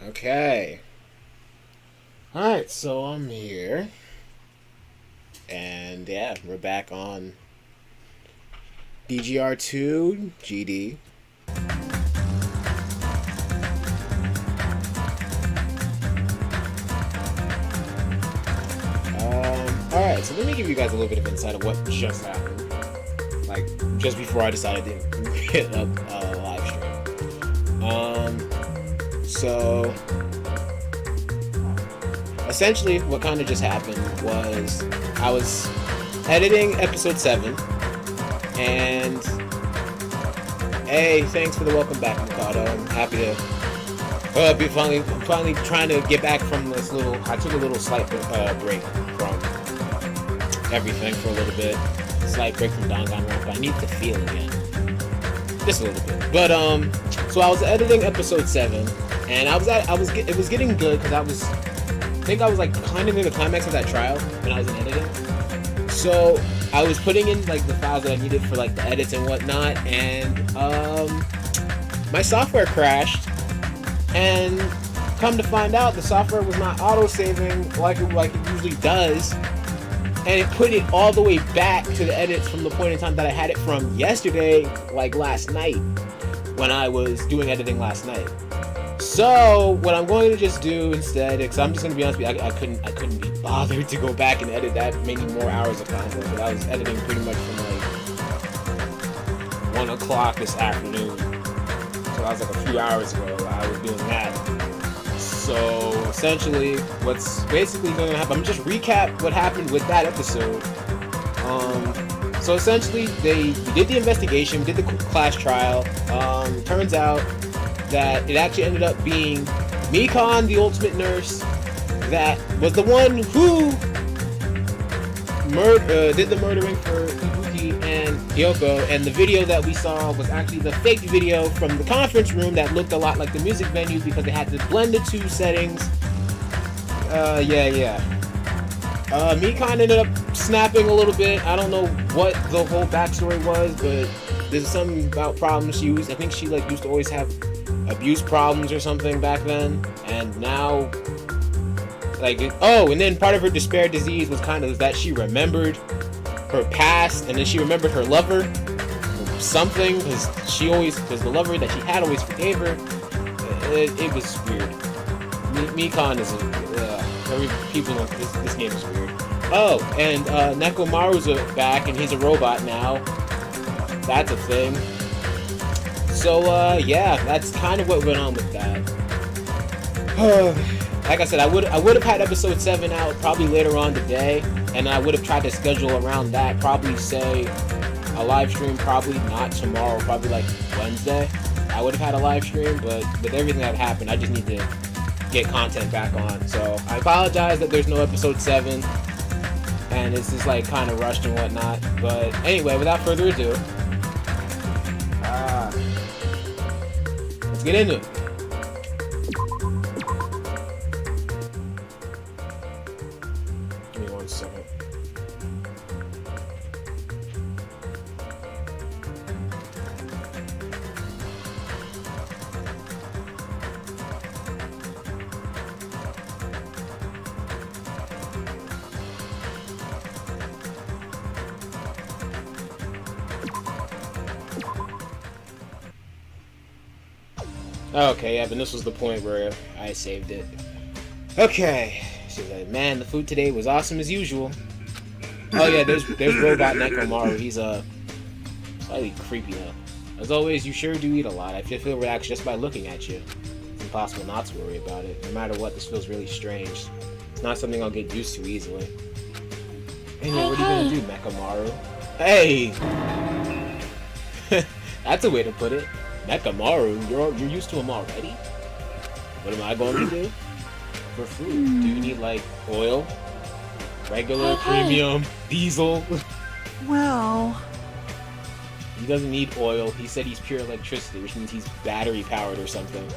Okay. Alright, so I'm here. And yeah, we're back on BGR2 GD. Alright, so let me give you guys a little bit of insight of what just happened. Like, just before I decided to hit up a live stream. So essentially what kind of just happened was I was editing episode 7, and hey, thanks for the welcome back, Mikado. I'm happy to be finally trying to get back from this little. I took a little slight break from everything for a little bit. Slight break from Danganronpa. I need to feel again, just a little bit. But so I was editing episode 7, and it was getting good because I think I was like kind of near the climax of that trial when I was in editing. So I was putting in like the files that I needed for like the edits and whatnot, and my software crashed. And come to find out, the software was not auto-saving like it usually does, and it put it all the way back to the edits from the point in time that I had it from yesterday, like last night, when I was doing editing last night. So what I'm going to just do instead, because I'm just going to be honest with you, I couldn't be bothered to go back and edit that many more hours of content, but I was editing pretty much from like 1 o'clock this afternoon. So that was like a few hours ago I was doing that. So essentially what's basically going to happen, I'm just recap what happened with that episode. So essentially we did the investigation, we did the class trial. Turns out that it actually ended up being Mikan, the ultimate nurse, that was the one who did the murdering for Ibuki and Hyoko, and the video that we saw was actually the fake video from the conference room that looked a lot like the music venue because they had to blend the two settings. Mikan ended up snapping a little bit. I don't know what the whole backstory was, but there's something about problems she used. I think she like used to always have abuse problems or something back then, and now and then part of her despair disease was kind of that she remembered her past, and then she remembered her lover or something, because the lover that she had always forgave her. It was weird. Mikan is this game is weird. Oh, and Nekomaru's back, and he's a robot now. That's a thing. So yeah, that's kind of what went on with that. Like I said, I would have had episode 7 out probably later on today, and I would have tried to schedule around that. Probably say a live stream, probably not tomorrow, probably like Wednesday. I would have had a live stream, but with everything that happened, I just need to get content back on. So I apologize that there's no episode 7, and it's just like kind of rushed and whatnot. But anyway, without further ado, let's get into it. Give me 1 second. Okay, yeah, but this was the point where I saved it. Okay, she's like, man, the food today was awesome as usual. Oh yeah, there's Robot Nekomaru. He's slightly creepy though. As always, you sure do eat a lot. I feel relaxed just by looking at you. It's impossible not to worry about it. No matter what, this feels really strange. It's not something I'll get used to easily. Anyway, what are you gonna do, Nekomaru? Hey! That's a way to put it. Nekomaru, you're used to him already? What am I going to do? For food, do you need like oil? Regular, premium, diesel? Well... He doesn't need oil. He said he's pure electricity, which means he's battery powered or something.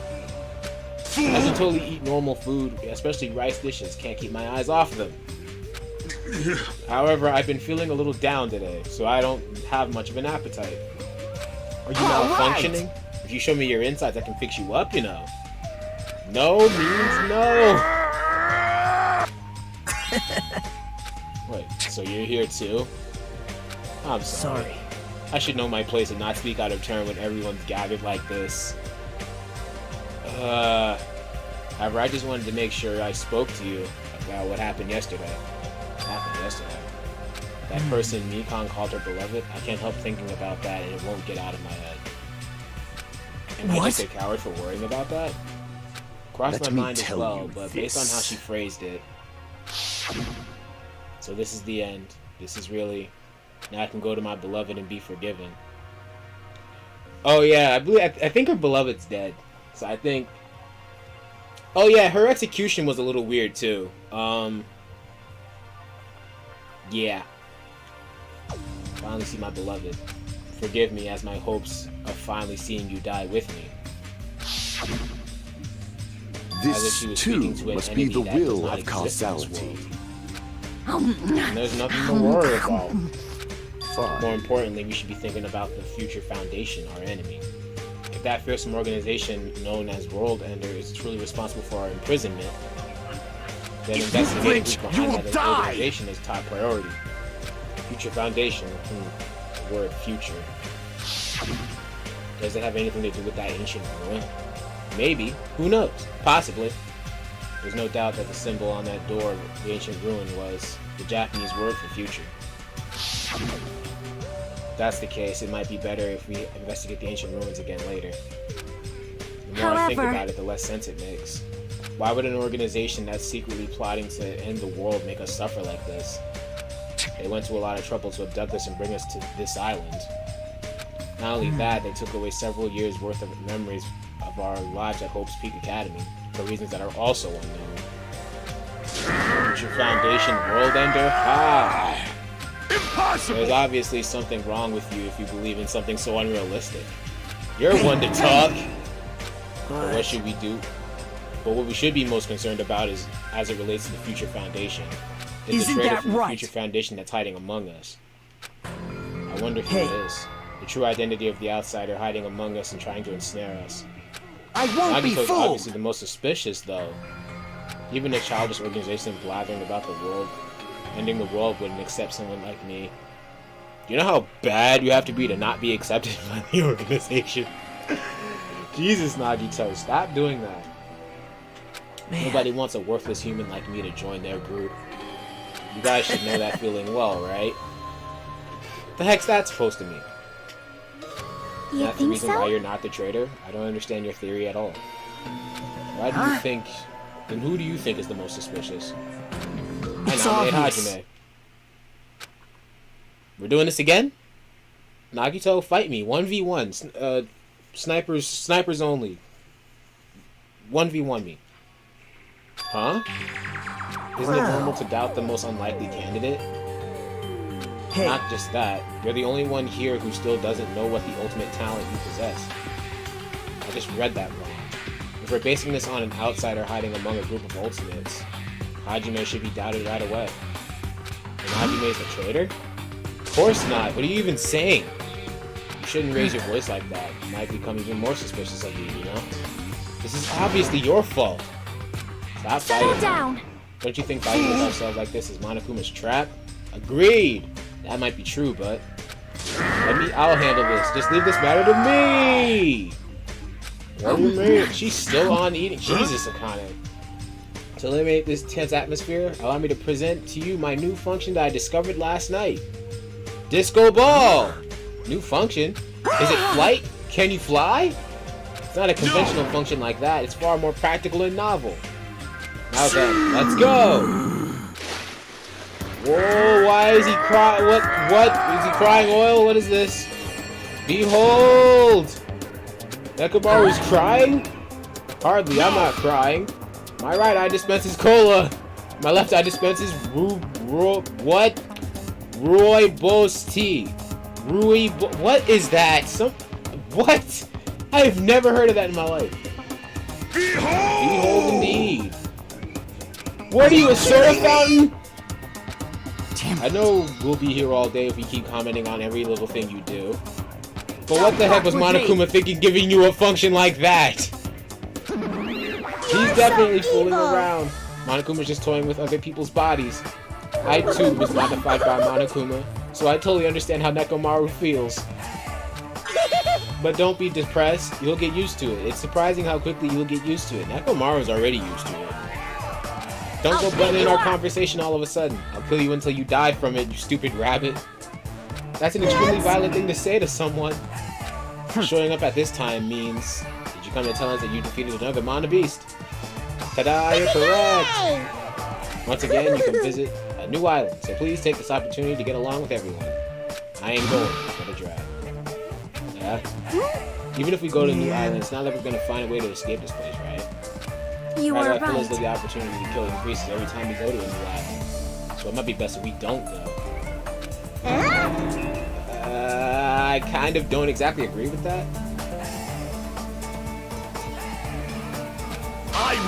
I can totally eat normal food, especially rice dishes. Can't keep my eyes off them. However, I've been feeling a little down today, so I don't have much of an appetite. Are you malfunctioning? If you show me your insides, I can fix you up, you know. No means no. Wait, so you're here too? I'm sorry. I should know my place and not speak out of turn when everyone's gathered like this. However, I just wanted to make sure I spoke to you about what happened yesterday. That person Mikon called her beloved, I can't help thinking about that and it won't get out of my head. Am I just a coward for worrying about that? Crossed my mind as well, but based on how she phrased it. So this is the end. This is really... Now I can go to my beloved and be forgiven. Oh yeah, I think her beloved's dead. So I think... Oh yeah, her execution was a little weird too. Yeah. Finally see my beloved. Forgive me as my hopes of finally seeing you die with me. This too must be the will of causality. And there's nothing to worry about. More importantly, we should be thinking about the future Foundation, our enemy. If that fearsome organization known as World Ender is truly responsible for our imprisonment, then investigating who's behind that organization is top priority. Future Foundation, the word future. Does it have anything to do with that ancient ruin? Maybe. Who knows? Possibly. There's no doubt that the symbol on that door of the ancient ruin was the Japanese word for future. If that's the case, it might be better if we investigate the ancient ruins again later. The more I think about it, the less sense it makes. Why would an organization that's secretly plotting to end the world make us suffer like this? They went to a lot of trouble to abduct us and bring us to this island. Not only that, they took away several years worth of memories of our lives at Hope's Peak Academy, for reasons that are also unknown. Future Foundation World Ender? Ah! Impossible! There's obviously something wrong with you if you believe in something so unrealistic. You're one to talk! But what should we do? But what we should be most concerned about is, as it relates to the Future Foundation, is the traitor from the Future Foundation that's hiding among us. I wonder who it is. The true identity of the outsider hiding among us and trying to ensnare us. I won't be fooled! Obviously the most suspicious, though. Even a childish organization blathering about the world, ending the world, wouldn't accept someone like me. Do you know how bad you have to be to not be accepted by the organization? Jesus, Nagito, stop doing that. Man. Nobody wants a worthless human like me to join their group. You guys should know that feeling well, right? The heck's that supposed to mean? That's the reason why you're not the traitor? I don't understand your theory at all. Why do you think... Then who do you think is the most suspicious? It's obvious. Hajime. We're doing this again? Nagito, fight me. 1v1. Snipers only. 1v1 me. Huh? Isn't it normal to doubt the most unlikely candidate? Hey. Not just that, you're the only one here who still doesn't know what the ultimate talent you possess. I just read that wrong. If we're basing this on an outsider hiding among a group of ultimates, Hajime should be doubted right away. And Hajime's a traitor? Of course not, what are you even saying? You shouldn't raise your voice like that. You might become even more suspicious of you, you know? This is obviously your fault. Stop fighting. Settle down! Don't you think fighting with ourselves like this is Monokuma's trap? Agreed! That might be true, but... I'll handle this. Just leave this matter to me! What do you mean? She's still on eating. Jesus, Akane. To eliminate this tense atmosphere, allow me to present to you my new function that I discovered last night. Disco Ball! New function? Is it flight? Can you fly? It's not a conventional function like that. It's far more practical and novel. Now then, let's go! Whoa, why is he crying? What? Is he crying oil? What is this? Behold! Nekomaru's crying? Hardly, I'm not crying. My right eye dispenses cola. My left eye dispenses what? Rooibos tea. What is that? What? I have never heard of that in my life. Behold indeed. What are you, a soda fountain? I know we'll be here all day if we keep commenting on every little thing you do. But what the heck was Monokuma thinking giving you a function like that? He's definitely fooling around. Monokuma's just toying with other people's bodies. I too was modified by Monokuma, so I totally understand how Nekomaru feels. But don't be depressed, you'll get used to it. It's surprising how quickly you'll get used to it. Nekomaru's already used to it. Don't go blend in our conversation all of a sudden. I'll kill you until you die from it, you stupid rabbit. That's an extremely violent thing to say to someone. Showing up at this time means, did you come to tell us that you defeated another Mana Beast? Ta-da, you're correct! Once again, you can visit a new island, so please take this opportunity to get along with everyone. I ain't going for the drag. Yeah? Even if we go to a new island, it's not like we're gonna find a way to escape this place, right? You are I feel as though right. the opportunity to kill increases every time we go to a new island. So it might be best if we don't go. I kind of don't exactly agree with that.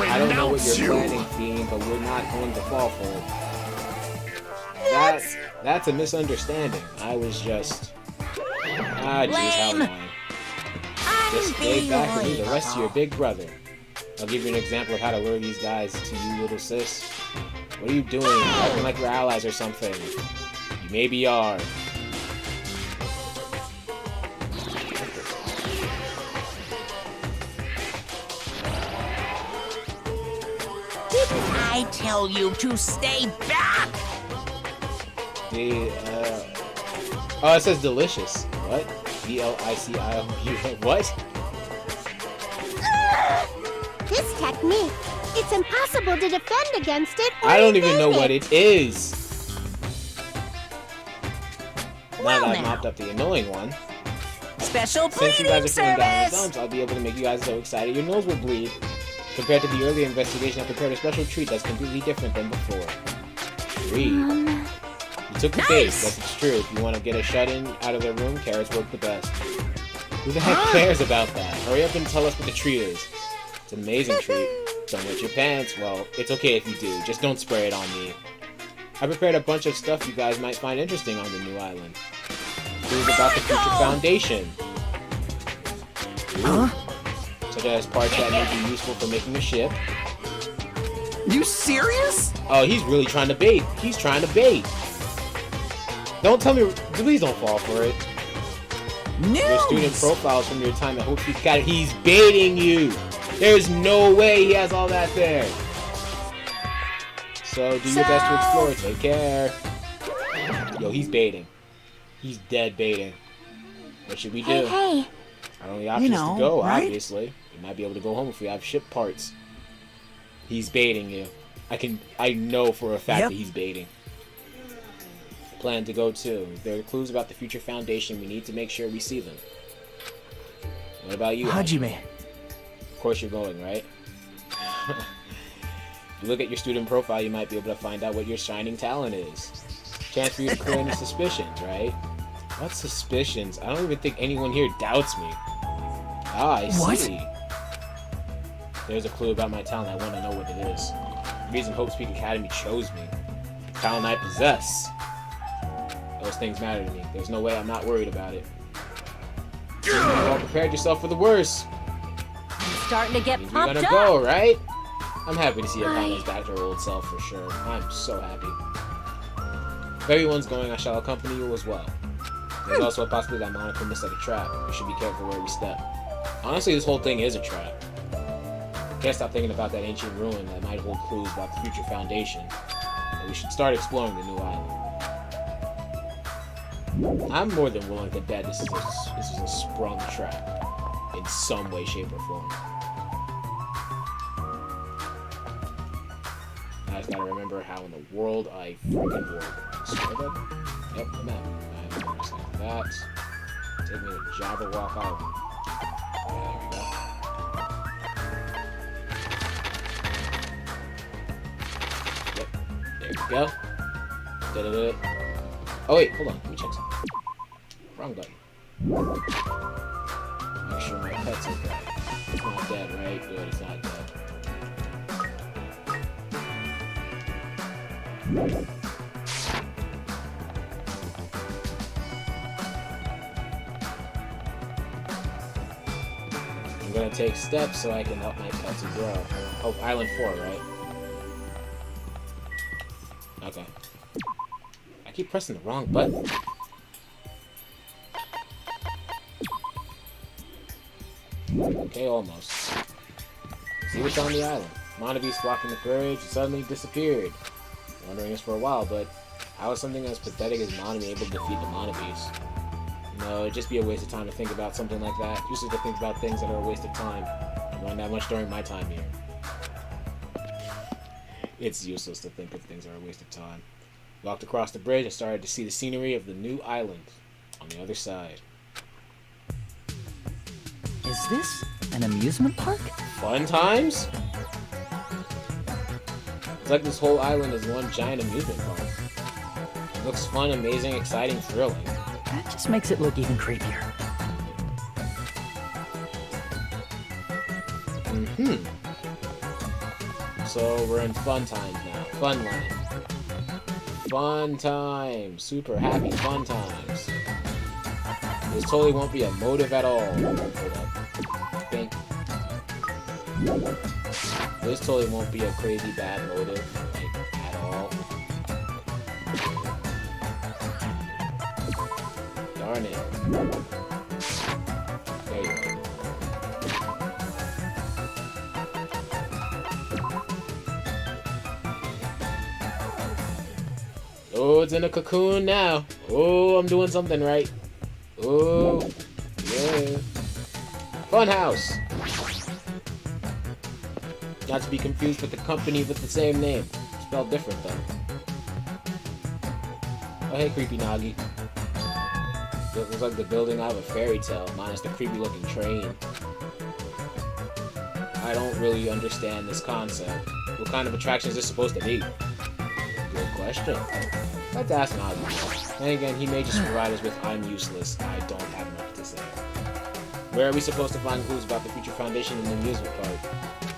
I don't know what you're planning, Fiend, but we're not going to fall for it. That's a misunderstanding. I was just... Ah, jeez, how annoying. Just stay back and be the rest of your big brother. I'll give you an example of how to lure these guys to you, little sis. What are you doing? Acting like we're allies or something. You maybe are. Didn't I tell you to stay back? Oh, it says delicious. What? D-L-I-C-I-O-U. What? This technique, it's impossible to defend against it or I don't even know evade what it is. Now Well, that I've now. mopped up the annoying one. Special Since you bleeding guys are feeling down in the service! dumps, I'll be able to make you guys so excited your nose will bleed. Compared to the earlier investigation, I prepared a special treat that's completely different than before. Treat. You took the bait, Nice. yes, it's true. If you want to get a shut-in out of their room, carrots work the best. Who the heck cares about that? Hurry up and tell us what the treat is. It's an amazing treat. Don't wet your pants. Well, it's okay if you do. Just don't spray it on me. I prepared a bunch of stuff you guys might find interesting on the new island. Clues about the future foundation. Ooh. Such as parts that may be useful for making a ship. You serious? Oh, he's really trying to bait. He's trying to bait. Don't tell me. Please don't fall for it. Your student News! profiles from your time at Hope Peak Academy. He's baiting you. There's no way he has all that there. So do your best to explore. Take care. Yo, he's baiting. He's dead baiting. What should we do? Hey, Our only option is to go, right? obviously. We might be able to go home if we have ship parts. He's baiting you. I know for a fact Yep. that he's baiting. Plan to go too. If there are clues about the future foundation, we need to make sure we see them. What about you? Hajime. Of course you're going, right? If you look at your student profile, you might be able to find out what your shining talent is. Chance for you to clear any suspicions, right? What suspicions? I don't even think anyone here doubts me. Ah, I What? see. There's a clue about my talent. I want to know what it is. The reason Hope Peak Academy chose me. The talent I possess. Those things matter to me. There's no way I'm not worried about it. You've all prepared yourself for the worst. Starting to get You're pumped gonna up. go, right? I'm happy to see Akana's back to her old self for sure. I'm so happy. If everyone's going, I shall accompany you as well. There's also a possibility that Monokuma set a trap. We should be careful where we step. Honestly, this whole thing is a trap. Can't stop thinking about that ancient ruin that might hold clues about the future foundation. But we should start exploring the new island. I'm more than willing to bet this is a sprung trap in some way, shape, or form. I just gotta remember how in the world I freaking work. Sort of? Yep, map. I understand that. Take me to Jabberwock Island. There we go. Yep, there we go. Da-da-da. Oh wait, hold on, let me check something. Wrong button. Make sure my pet's okay. It's not dead, right? Good, it's not dead. I'm gonna take steps so I can help my pet to grow. Oh, Island 4, right? Okay. I keep pressing the wrong button. Okay, almost. See what's on the island. Monabe's blocking the bridge suddenly disappeared. Wondering this for a while, but how is something as pathetic as Monabe able to defeat the Monabes? No, it'd just be a waste of time to think about something like that. Useless to think about things that are a waste of time. I learned that much during my time here. It's useless to think of things that are a waste of time. Walked across the bridge and started to see the scenery of the new island on the other side. Is this an amusement park? Fun times? It's like this whole island is one giant amusement park. It looks fun, amazing, exciting, thrilling. That just makes it look even creepier. So we're in fun times now. Fun land. Fun times. Super happy fun times. This totally won't be a motive at all. Hold up. Think. This totally won't be a crazy bad motive, like, at all. Darn it. There you go. Oh, it's in a cocoon now. Oh, I'm doing something right. Oh, yeah. Funhouse. Not to be confused with the company with the same name. Spelled different, though. Oh, hey, creepy Nagi. It looks like the building out of a fairy tale, minus the creepy-looking train. I don't really understand this concept. What kind of attraction is this supposed to be? Good question. Let's ask Nagi. And again, he may just provide us with "I'm useless, I don't have enough to say." Where are we supposed to find clues about the future foundation in the amusement park?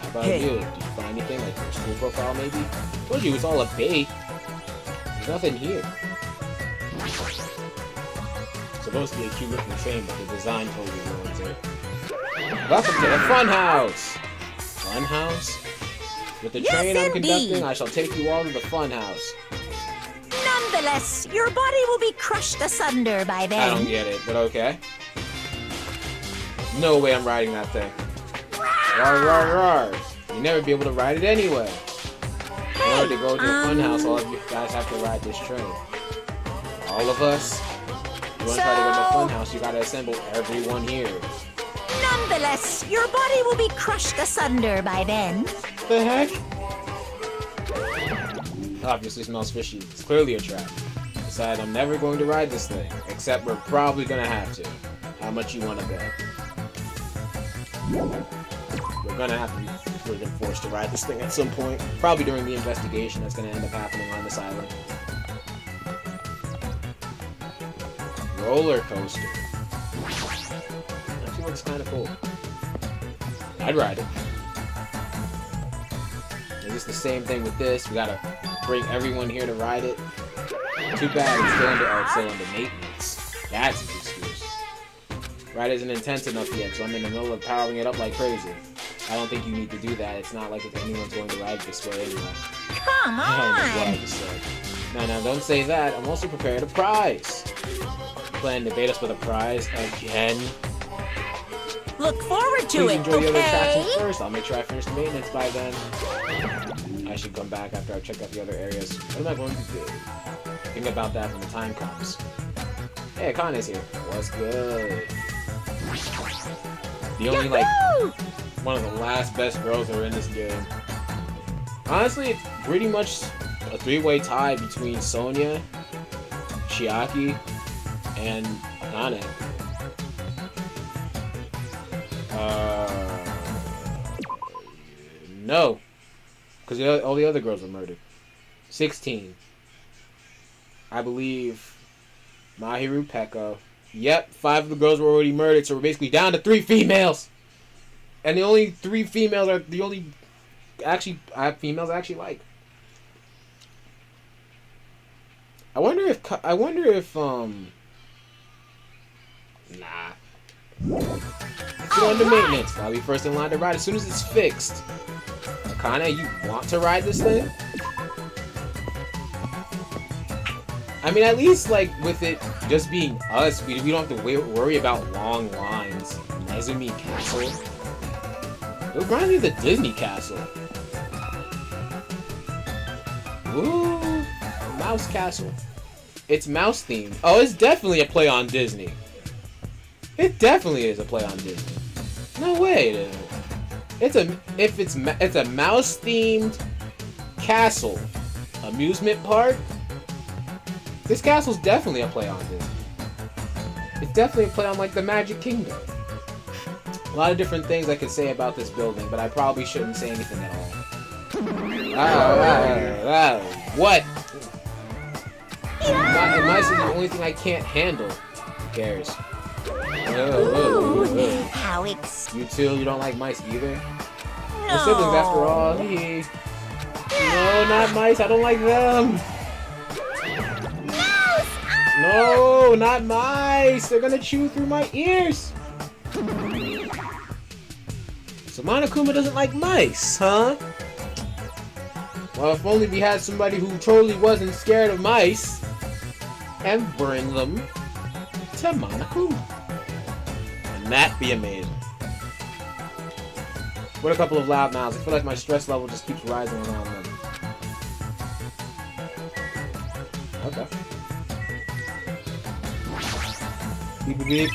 How about you? Did you find anything, like your school profile maybe? Told you it's all a bait. There's nothing here. Supposed to be a cute looking train, but the design totally ruins it. Welcome to the Funhouse! Funhouse? With the train I'm conducting, I shall take you all to the Funhouse. Nonetheless, your body will be crushed asunder by then. I don't get it, but okay. No way I'm riding that thing. Rawr, rawr, rawr. You'll never be able to ride it anyway. In order to go to the Funhouse, all of you guys have to ride this train. All of us? You want to try to go to the Funhouse, you gotta assemble everyone here. Nonetheless, your body will be crushed asunder by then. The heck? Obviously smells fishy. It's clearly a trap. Besides, I'm never going to ride this thing. Except we're probably gonna have to. How much you want to bet? We're gonna have to. We're gonna forced to ride this thing at some point. Probably during the investigation that's gonna end up happening on this island. Roller coaster. Actually looks kind of cool. I'd ride it. It's just the same thing with this. We gotta bring everyone here to ride it. Too bad it's still under maintenance. That's an excuse. Ride isn't intense enough yet, so I'm in the middle of powering it up like crazy. I don't think you need to do that. It's not like if anyone's going to ride this way anyway. Come I don't know what I on! just said. No, don't say that. I'm also prepared a prize. Plan to bait us with a prize again. Look forward to Please it, enjoy the other attractions okay? first. I'll make sure I finish the maintenance by then. I should come back after I check out the other areas. What am I going to do? Think about that when the time comes. Hey, Kane's here. What's good? The only, like, one of the last best girls that are in this game. Honestly, it's pretty much a three-way tie between Sonia, Chiaki, and Kane. No. Because all the other girls were murdered. 16. I believe Mahiru, Peko. Yep, 5 of the girls were already murdered, so we're basically down to 3 females. And the only 3 females are the only females I actually like. I wonder if nah. It's still under maintenance. I'll be first in line to ride as soon as it's fixed. Kinda, you want to ride this thing? I mean, at least, like, with it just being us, we don't have to worry about long lines. Nezumi Castle. It reminds me of the Disney Castle. Ooh, Mouse Castle. It's mouse themed. Oh, it's definitely a play on Disney. It definitely is a play on Disney. No way it isn't. It's a mouse themed castle amusement park. This castle's definitely a play on Disney. It's definitely a play on like the Magic Kingdom. A lot of different things I could say about this building, but I probably shouldn't say anything at all. What? Mice is the only thing I can't handle. Who cares? How You too? You don't like mice either? We're siblings after all. Hee. No, not mice. I don't like them. No, not mice. They're gonna chew through my ears. So Monokuma doesn't like mice, huh? Well, if only we had somebody who totally wasn't scared of mice and bring them to Monokuma. And that'd be amazing. What a couple of loud mouths. I feel like my stress level just keeps rising around them. Okay. Beep beep.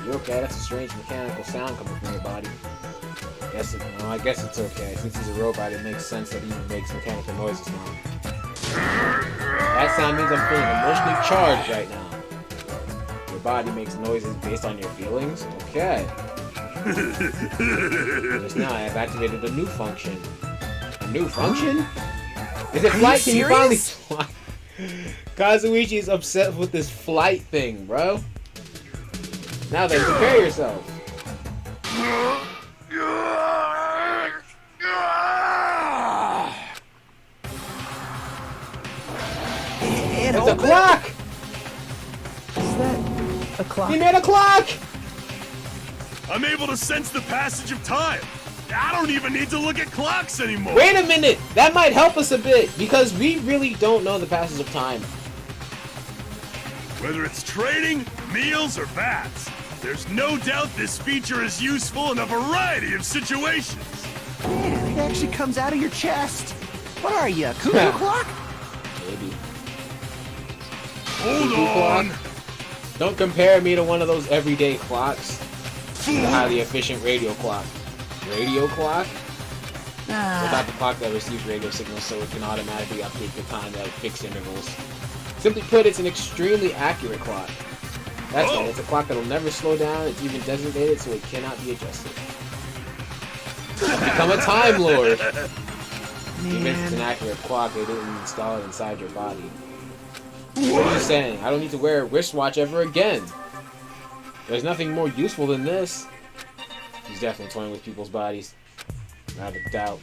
You okay? That's a strange mechanical sound coming from your body. I guess it's okay. Since he's a robot, it makes sense that he makes mechanical noises now. That sound means I'm feeling emotionally charged right now. Your body makes noises based on your feelings? Okay. Just now I have activated a new function. A new function? Is it flight? Can you finally fly? Kazuichi's obsessed with this flight thing, bro. Now then, prepare yourself. It's a clock! Is that a clock? He made a clock! I'm able to sense the passage of time. I don't even need to look at clocks anymore. Wait a minute! That might help us a bit, because we really don't know the passage of time. Whether it's training, meals, or baths, there's no doubt this feature is useful in a variety of situations. Man, it actually comes out of your chest. What are you, a cuckoo clock? Maybe. Hold on. Don't compare me to one of those everyday clocks. The highly efficient radio clock. Radio clock? Without the clock that receives radio signals so it can automatically update the time at fixed intervals. Simply put, it's an extremely accurate clock. That's right, it's a clock that'll never slow down, it's even designated so it cannot be adjusted. Become a Time Lord! Even if it's an accurate clock, they didn't install it inside your body. What are you saying? I don't need to wear a wristwatch ever again! There's nothing more useful than this. He's definitely toying with people's bodies. I have a doubt.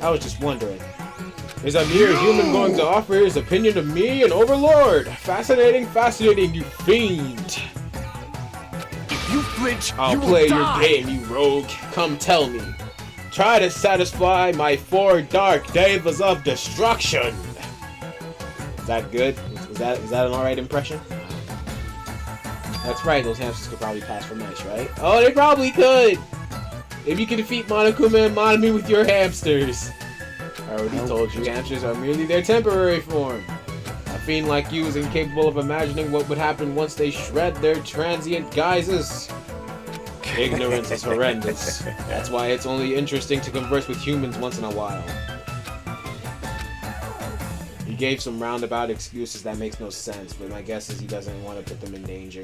I was just wondering. Is a mere human going to offer his opinion to me, an overlord? Fascinating, fascinating, you fiend. If you flinch, I'll play your game, you rogue. Come tell me. Try to satisfy my 4 dark devas of destruction. Is that good? Is that an alright impression? That's right, those hamsters could probably pass for mice, right? Oh, they probably could! If you can defeat Monokuma and Monami with your hamsters. I already told you, hamsters are merely their temporary form. A fiend like you is incapable of imagining what would happen once they shred their transient guises. Ignorance is horrendous. That's why it's only interesting to converse with humans once in a while. He gave some roundabout excuses that makes no sense, but my guess is he doesn't want to put them in danger.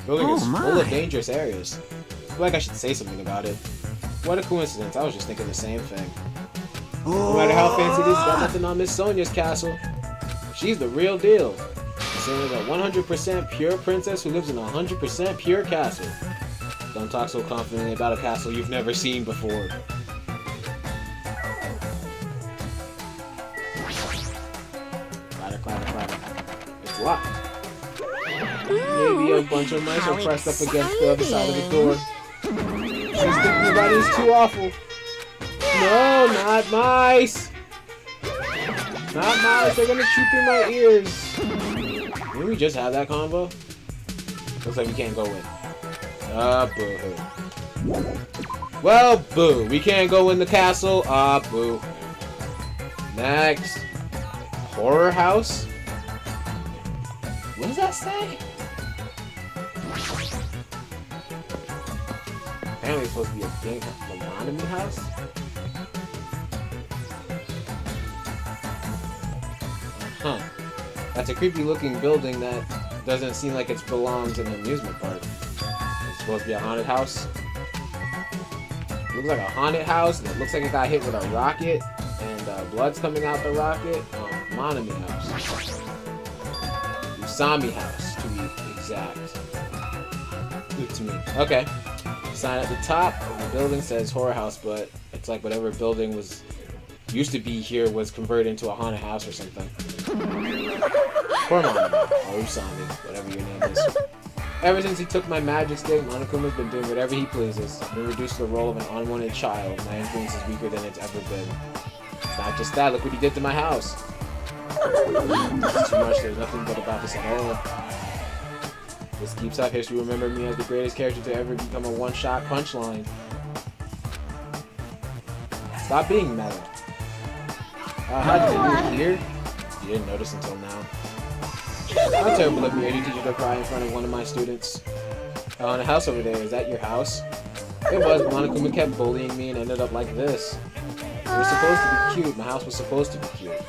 Building is full of dangerous areas. I feel like I should say something about it. What a coincidence, I was just thinking the same thing. No matter how fancy it is, got nothing on Miss Sonia's castle. She's the real deal. She's a 100% pure princess who lives in a 100% pure castle. Don't talk so confidently about a castle you've never seen before. Clatter, clatter, clatter. It's locked. Maybe a bunch of mice are pressed up against the other side of the door. This thinking about it is too awful. No, not mice! Not mice, they're gonna chew through my ears. Didn't we just have that convo? Looks like we can't go in. Boo. Well, boo. We can't go in the castle. Boo. Next. Horror house? What does that say? Apparently it's supposed to be a big Monokuma house. Huh. That's a creepy looking building that doesn't seem like it belongs in an amusement park. It's supposed to be a haunted house. It looks like a haunted house, and it looks like it got hit with a rocket, and blood's coming out the rocket. Monokuma house. Usami house, to be exact. Good to me. Okay. Sign at the top of the building says horror house, but it's like whatever building used to be here was converted into a haunted house or something. Poor Monokuma, or Usami, whatever your name is. Ever since he took my magic stick, Monokuma's been doing whatever he pleases. I've been reduced to the role of an unwanted child. My influence is weaker than it's ever been. It's not just that, look what he did to my house. This is too much, there's nothing good about this at all. This keeps up, history remember me as the greatest character to ever become a one-shot punchline. Stop being meta. How did you hear? You didn't notice until now. How terrible of me, you teacher to cry in front of one of my students. In a house over there, is that your house? It was, but Monokuma kept bullying me and ended up like this. It was supposed to be cute, my house was supposed to be cute.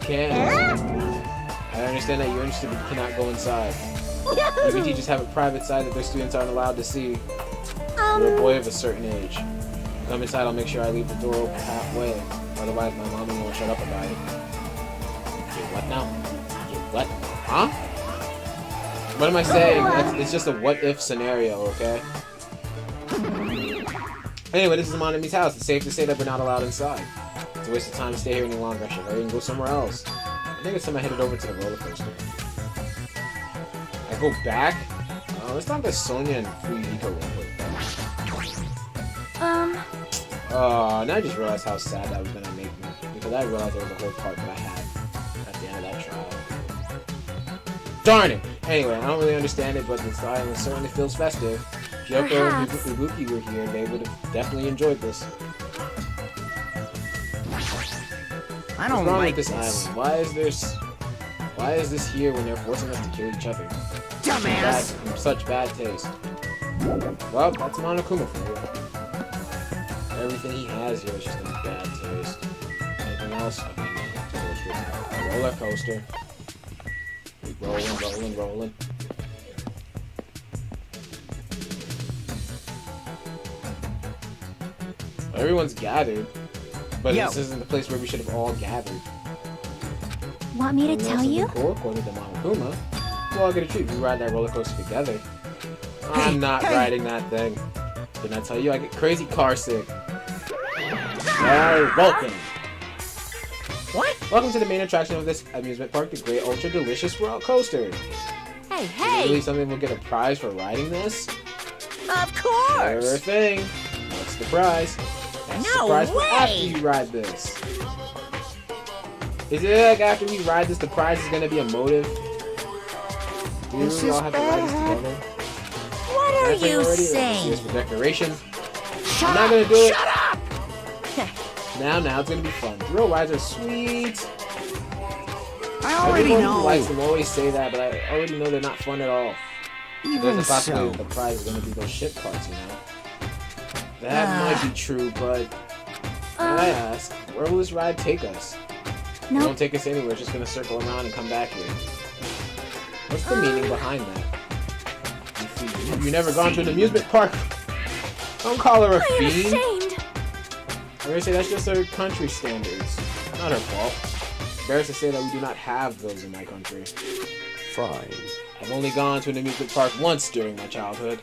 Can't. I understand that you're interested, but you cannot go inside. Even teachers have a private side that their students aren't allowed to see. You're a boy of a certain age. Come inside, I'll make sure I leave the door open halfway. Otherwise, my mommy won't shut up about it. What now? What? Huh? What am I saying? It's just a what-if scenario, okay? Anyway, this is Monokuma's house. It's safe to say that we're not allowed inside. It's a waste of time to stay here any longer. I should hurry and go somewhere else. I think it's time I headed over to the roller coaster. I go back? Let's talk to Sonia and Fuyiko real quick. Now I just realized how sad that was gonna make me. Because I realized there was a whole part that I had at the end of that trial. Darn it! Anyway, I don't really understand it, but the style certainly feels festive. If Yoko and Ibuki were here, they would have definitely enjoyed this. I don't What's wrong like with this island? Why is this here when they're forcing us to kill each other? Dumbass! Such bad taste. Well, that's Monokuma for you. Everything he has here is just in bad taste. Anything else? Okay, roller coaster. Rolling. Everyone's gathered, but this isn't the place where we should have all gathered. Want me to tell you? Cool, according to Monokuma. Well, I'll get a treat. We ride that roller coaster together. I'm not riding that thing. Didn't I tell you I get crazy car sick? Welcome. What? Welcome to the main attraction of this amusement park, the Great Ultra Delicious Roller Coaster. Hey, Is it really something we'll get a prize for riding this? Of course! Sure thing. What's the prize? That's the No prize for way! after you ride this. Is it like after we ride this, the prize is gonna be a motive? Do we really all have to ride this together? What are you It's saying? for decoration. Shut I'm not up! gonna do it. Shut up! Now it's gonna be fun. Thrill rides are sweet. I already Everyone who know. likes them always say that, but I already know they're not fun at all. Even There's a so. possibility that the prize is gonna be those shit parts, you know. That might be true, but I ask, where will this ride take us? It No. won't take us anywhere. It's just gonna circle around and come back here. What's the meaning behind that? You've never gone to an amusement park. Don't call her a I am fiend. ashamed. I'm gonna say that's just her country standards. Not her fault. Embarrassed to say that we do not have those in my country. Fine. I've only gone to an amusement park once during my childhood.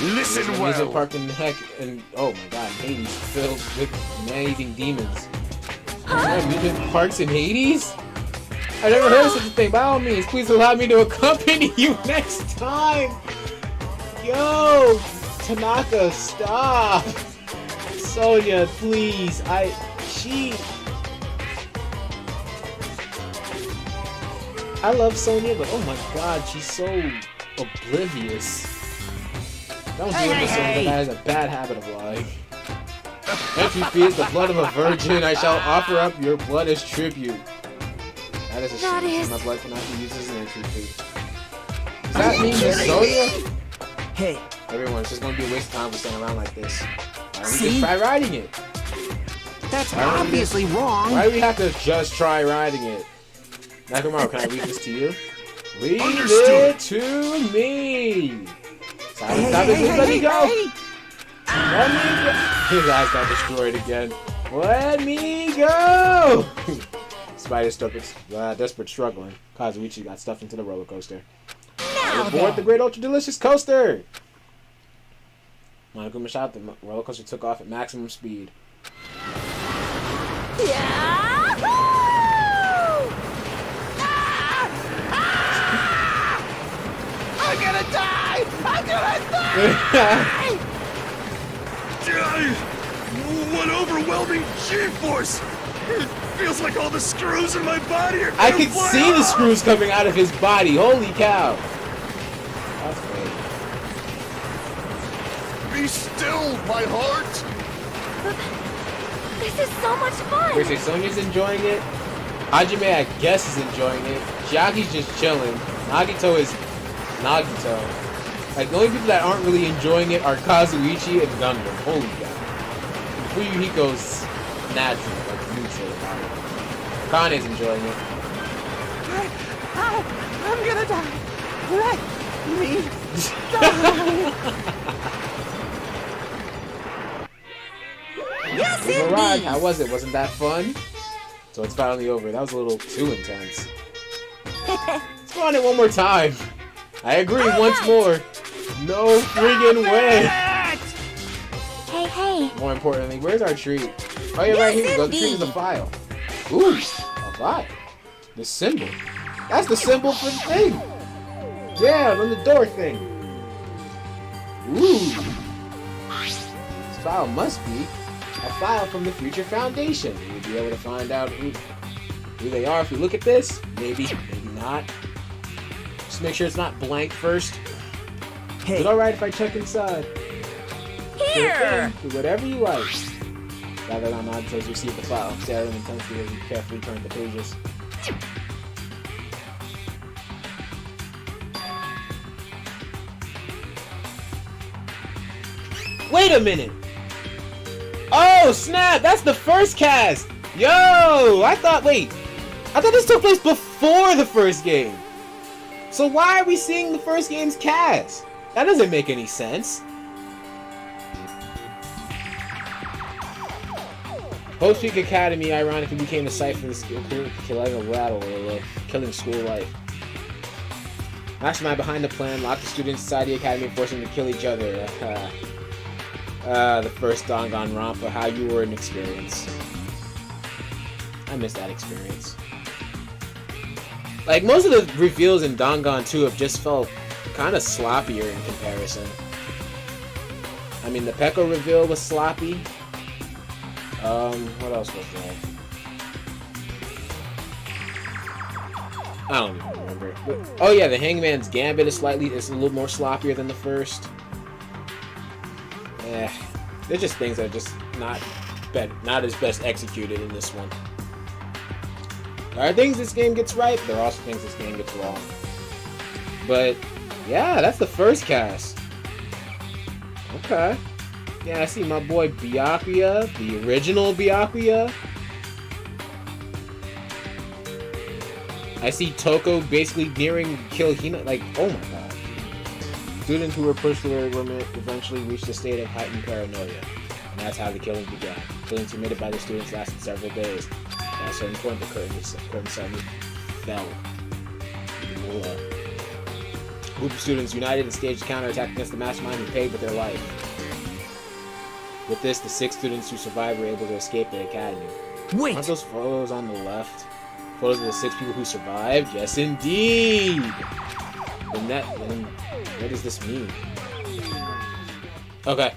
Listen There's an amusement well. park in oh my god, Hades, filled with man-eating demons. Are there amusement parks in Hades? I never heard of such a thing. By all means, please allow me to accompany you next time. Yo, Tanaka, stop. Sonya, please. I love Sonya, but oh my god, she's so oblivious. Don't deal with Sonya, that has a bad habit of lying. Entry fee is the blood of a virgin. I shall offer up your blood as tribute. That is a shame. My blood cannot be used as an entry fee. Does that mean Miss Sonya? Hey. Everyone, it's just gonna be a waste of time to stand around like this. Why don't we just try riding it? That's obviously wrong. Why do we have to just try riding it? Nakamura, can I read this to you? Leave it to me! Silence, stop it, just let me go! Let me go! His eyes got destroyed again. Let me go! Spider's desperate struggling. Kazuichi got stuffed into the roller coaster. Now Aboard the great ultra delicious coaster! Monokuma shot, the roller coaster took off at maximum speed. I'm gonna die! I'm gonna die! What overwhelming G-force! It feels like all the screws in my body are I could see the screws coming out of his body. Holy cow! That's great. Be still, my heart! This is so much fun! Wait, so Sonya's enjoying it? Hajime, I guess, is enjoying it. Chiaki's just chilling. Nagito is Nagito. Like, the only people that aren't really enjoying it are Kazuichi and Gundam. Holy cow. Fuyuhiko's natural, like, neutral about it. Kane's enjoying it. I'm gonna die. Let me Yes, Alright, indeed. how was it? Wasn't that fun? So it's finally over. That was a little too intense. Let's go on it one more time. I agree, once more. No friggin' way. Hey. More importantly, where's our treat? Oh yeah, right here we go. The treat is a file. Ooh, a file. The symbol. That's the symbol for the thing. Yeah, on the door thing. Ooh. This file must be a file from the Future Foundation. We'll be able to find out who they are if we look at this. Maybe not. Just make sure it's not blank first. Hey. Is it alright if I check inside? Here. Do whatever you like. Gather on Nagito's receive the file. Stare at them intensely as you carefully turn the pages. Wait a minute! Oh snap! That's the first cast! Yo! I thought this took place before the first game. So why are we seeing the first game's cast? That doesn't make any sense. Post Peak Academy ironically became the site for the killing school life. Mastermind behind the plan locked the students inside the academy, forcing them to kill each other. The first Danganronpa, how you were an experience. I miss that experience. Like, most of the reveals in Dangan 2 have just felt kind of sloppier in comparison. I mean, the Pekko reveal was sloppy. What else was there? I don't even remember. Oh yeah, the Hangman's Gambit is a little more sloppier than the first. There's just things that are just not as best executed in this one. There are things this game gets right, there are also things this game gets wrong. But yeah, that's the first cast. Okay. Yeah, I see my boy Byakuya, the original Byakuya. I see Toko basically nearing kill Hina. Like, oh my god. Students who were pushed to their limit eventually reached a state of heightened paranoia. And that's how the killings began. Killings committed by the students lasted several days. At a certain point, the curtain suddenly fell. A group of students united and staged a counterattack against the mastermind who paid with their life. With this, the 6 students who survived were able to escape the academy. Wait! Aren't those photos on the left Photos of the 6 people who survived? Yes, indeed! Then what does this mean? Okay.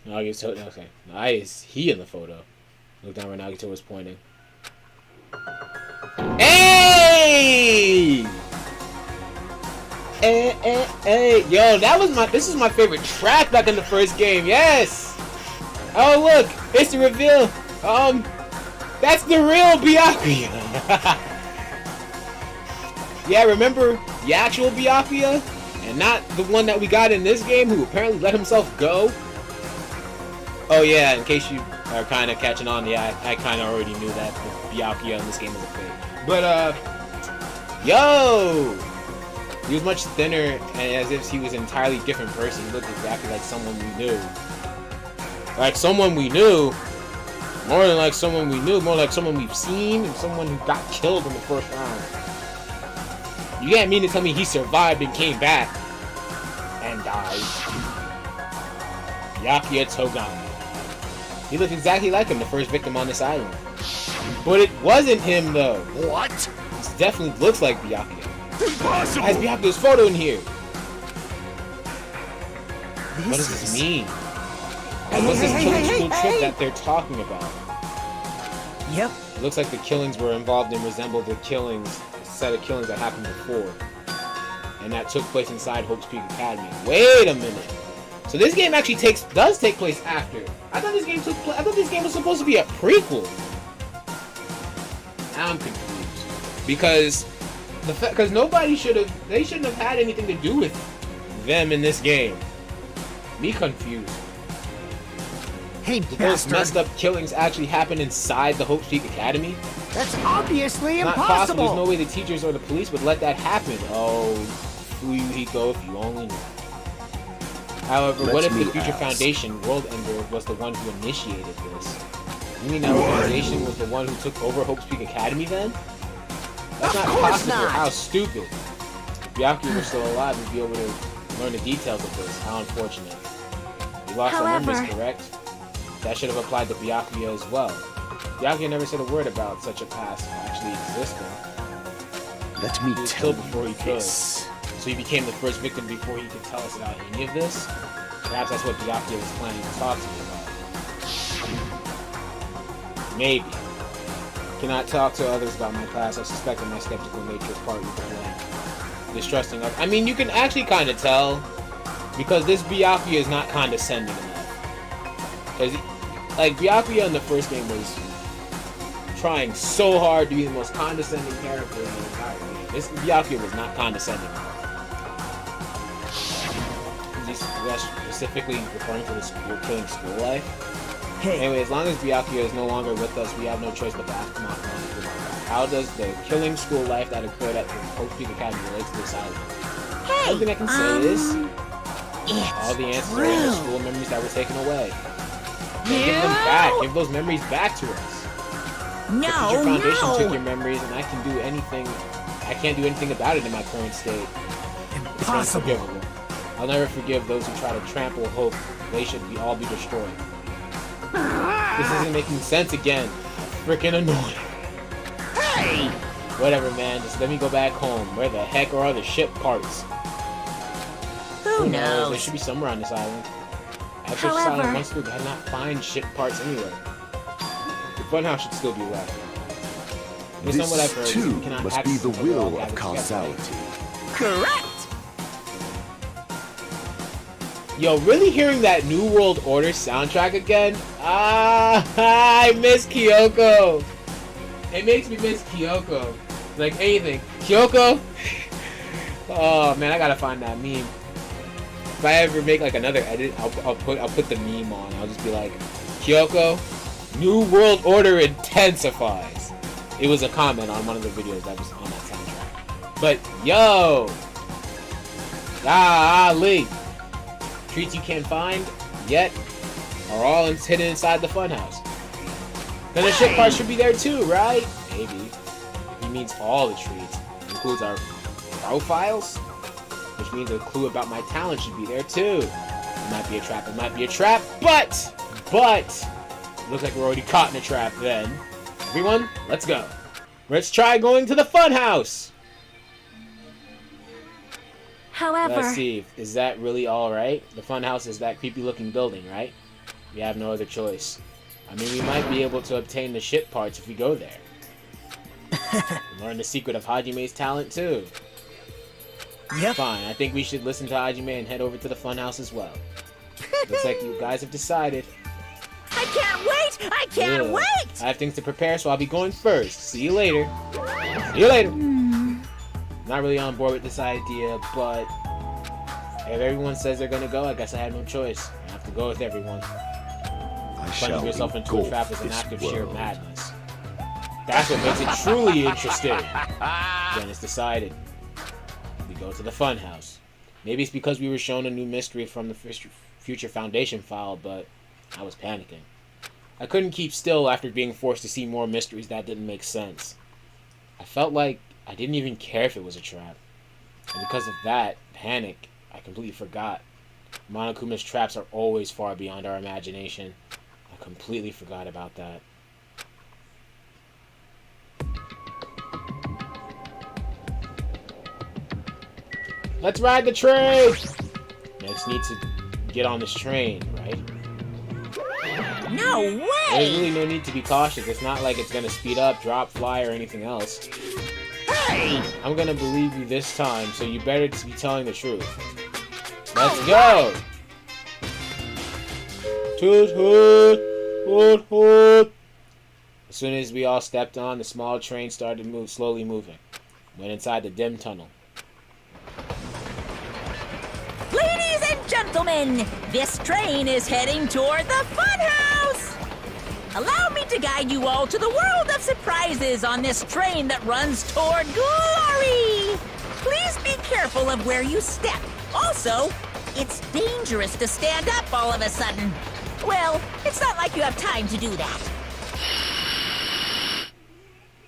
Nagito, okay. Nice. He in the photo. Look down where Nagito was pointing. Hey! Hey! Yo, this is my favorite track back in the first game. Yes! Oh, look! It's the reveal. That's the real Byakuya. Yeah, remember the actual Byakuya? And not the one that we got in this game who apparently let himself go? Oh yeah, in case you are kind of catching on, yeah, I kind of already knew that the Byakuya in this game was a fake. But, yo! He was much thinner, and as if he was an entirely different person. He looked exactly like someone we knew. Like someone we knew? More than like someone we knew, more like someone we've seen, and someone who got killed in the first round. You can't mean to tell me he survived and came back and died. Byakuya Togami. He looked exactly like him, the first victim on this island. But it wasn't him, though. What? This definitely looks like Byakuya. Impossible! Has Byakuya's photo in here? This What does this mean? Hey, What's this hey, killing hey, school hey, trip hey. that they're talking about? Yep. It looks like the killings were involved and resemble the set of killings that happened before. And that took place inside Hope's Peak Academy. Wait a minute. So this game actually does take place after. I thought this game was supposed to be a prequel. Now I'm confused because they shouldn't have had anything to do with them in this game. Me confused. Hey, Did those bastard. messed up killings actually happen inside the Hope's Peak Academy? That's obviously Not possible. impossible. There's no way the teachers or the police would let that happen. Oh, Fuyuhiko, if you only knew. However, what if the Future Foundation, World Ender, was the one who initiated this? You mean that organization was the one who took over Hope's Peak Academy then? That's not possible. not. How stupid. If Byakuya were still alive, we'd be able to learn the details of this. How unfortunate. We lost our memories, correct? That should have applied to Byakuya as well. Byakuya never said a word about such a past actually existing. Let me He was tell killed you before he could. this. So he became the first victim before he could tell us about any of this? Perhaps that's what Byakuya was planning to talk to me about. Maybe. Cannot talk to others about my past. I suspect that my skeptical nature is partly to blame. Distrusting of. I mean, you can actually kind of tell because this Byakuya is not condescending enough. Because, like, Byakuya in the first game was trying so hard to be the most condescending character in the entire game. This Byakuya was not condescending enough. Is he specifically referring to the killing school life? Hey, Anyway, as long as Byakuya is no longer with us, we have no choice but to ask him out. How does the killing school life that occurred at the Hope's Peak Academy relate to this island? Hey, One thing I can say is all the it's answers are in the true. school memories that were taken away. Give them back. Give those memories back to us. The Future Foundation took your memories, and I can't do anything about it in my current state. It's impossible. unforgivable. I'll never forgive those who try to trample hope. They should all be destroyed. This isn't making sense again. Freaking annoying. Hey! Whatever, man. Just let me go back home. Where the heck are all the ship parts? Who They knows? should be somewhere on this island. I searched this However- island once, but I did not find ship parts anywhere. The funhouse should still be left. Based on what I've heard, This we too cannot must be access the until we all will gather of together. causality. Correct. Yo, really hearing that New World Order soundtrack again? I miss Kyoko. It makes me miss Kyoko. Like anything. Kyoko? Oh man, I gotta find that meme. If I ever make like another edit, I'll put the meme on. I'll just be like, Kyoko, New World Order intensifies. It was a comment on one of the videos that was on that soundtrack. But yo, Lee. Treats you can't find yet are all hidden inside the funhouse. Then the ship part should be there too, right? Maybe. He means all the treats. Includes our profiles, which means a clue about my talent should be there too. It might be a trap, it might be a trap, but, looks like we're already caught in a trap then. Everyone, let's go. Let's try going to the funhouse. However... Let's see, is that really alright? The funhouse is that creepy looking building, right? We have no other choice. I mean, we might be able to obtain the ship parts if we go there. Learn the secret of Hajime's talent too. Yep. Fine, I think we should listen to Hajime and head over to the funhouse as well. Looks like you guys have decided. I can't wait! I can't wait! I have things to prepare, so I'll be going first. See you later. See you later. Not really on board with this idea, but if everyone says they're gonna go, I guess I have no choice. I have to go with everyone. Plunging yourself into a trap is an act of sheer madness. That's what makes it truly interesting. Then it's decided. We go to the funhouse. Maybe it's because we were shown a new mystery from the Future Foundation file, but I was panicking. I couldn't keep still after being forced to see more mysteries that didn't make sense. I felt like I didn't even care if it was a trap. And because of that panic, I completely forgot. Monokuma's traps are always far beyond our imagination. I completely forgot about that. Let's ride the train! Next need to get on this train, right? No way! There's really no need to be cautious. It's not like it's gonna speed up, drop, fly, or anything else. Hey! I'm gonna believe you this time, so you better be telling the truth. Let's go! Toot toot! Toot toot! As soon as we all stepped on, the small train started slowly moving. Went inside the dim tunnel. Ladies and gentlemen, this train is heading toward the funhouse! Allow me to guide you all to the world of surprises on this train that runs toward glory! Please be careful of where you step. Also, it's dangerous to stand up all of a sudden. Well, it's not like you have time to do that.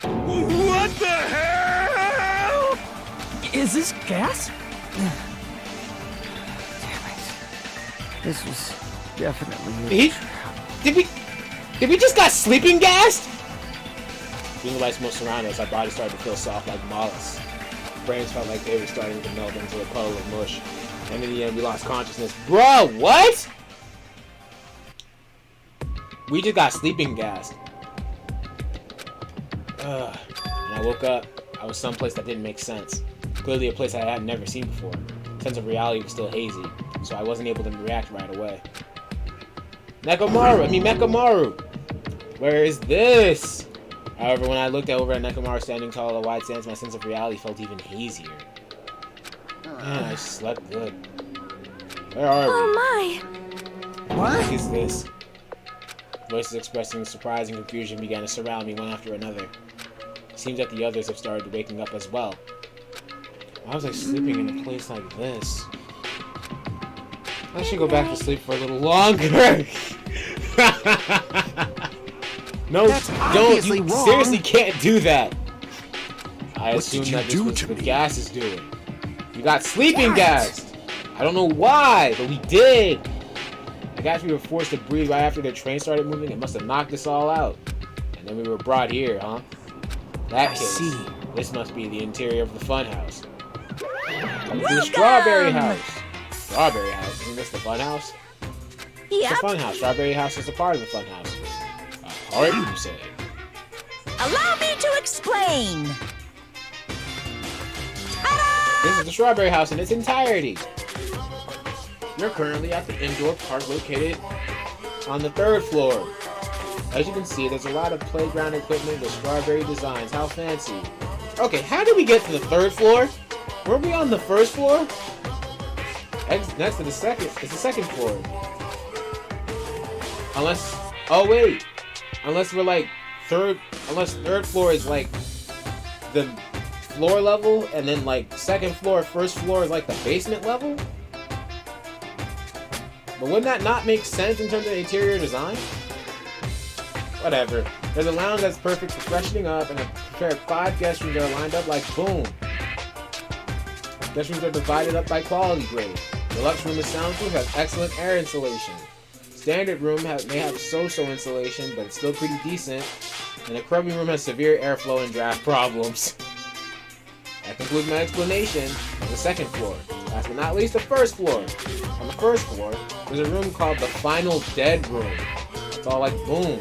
What the hell? Is this gas? Damn it. This was definitely Did we just got sleeping gassed? Being the lights most around us, our bodies started to feel soft like mollusks. Brains felt like they were starting to melt into a puddle of mush. And in the end, we lost consciousness. Bro, what? We just got sleeping gassed. When I woke up, I was someplace that didn't make sense. Clearly a place I had never seen before. Sense of reality was still hazy, so I wasn't able to react right away. Mekamaru! Where is this? However, when I looked over at Nekamaru standing tall in a wide stance, my sense of reality felt even hazier. Man, I slept good. Where are we? Oh my! What is this? Voices expressing surprise and confusion began to surround me one after another. It seems that the others have started waking up as well. Why was I sleeping in a place like this? I should go back to sleep for a little longer. No, don't. You wrong. seriously can't do that. I What assume did you that this do was to what me? gas is doing. You got sleeping gas. I don't know why, but we did. I guess we were forced to breathe right after the train started moving. It must have knocked us all out. And then we were brought here, huh? That case, this must be the interior of the funhouse. The Strawberry House. Strawberry House? Isn't this the funhouse? Yep. It's the funhouse. Strawberry House is a part of the funhouse. Alright, you say. Allow me to explain. This is the Strawberry House in its entirety. You're currently at the indoor park located on the 3rd floor. As you can see, there's a lot of playground equipment with strawberry designs. How fancy. Okay, how did we get to the 3rd floor? Were we on the 1st floor? Next to the second, it's the 2nd floor. Unless, oh wait. Unless we're like unless 3rd floor is like the floor level, and then like second floor, first floor is like the basement level? But wouldn't that not make sense in terms of interior design? Whatever. There's a lounge that's perfect for freshening up, and a pair of 5 guest rooms that are lined up like boom. Guest rooms are divided up by quality grade. Deluxe room is soundproof, has excellent air insulation. Standard room may have so-so insulation, but it's still pretty decent. And the Krubby room has severe airflow and draft problems. That concludes my explanation of the second floor. Last but not least, the first floor. On the first floor, there's a room called the Final Dead Room. It's all like boom.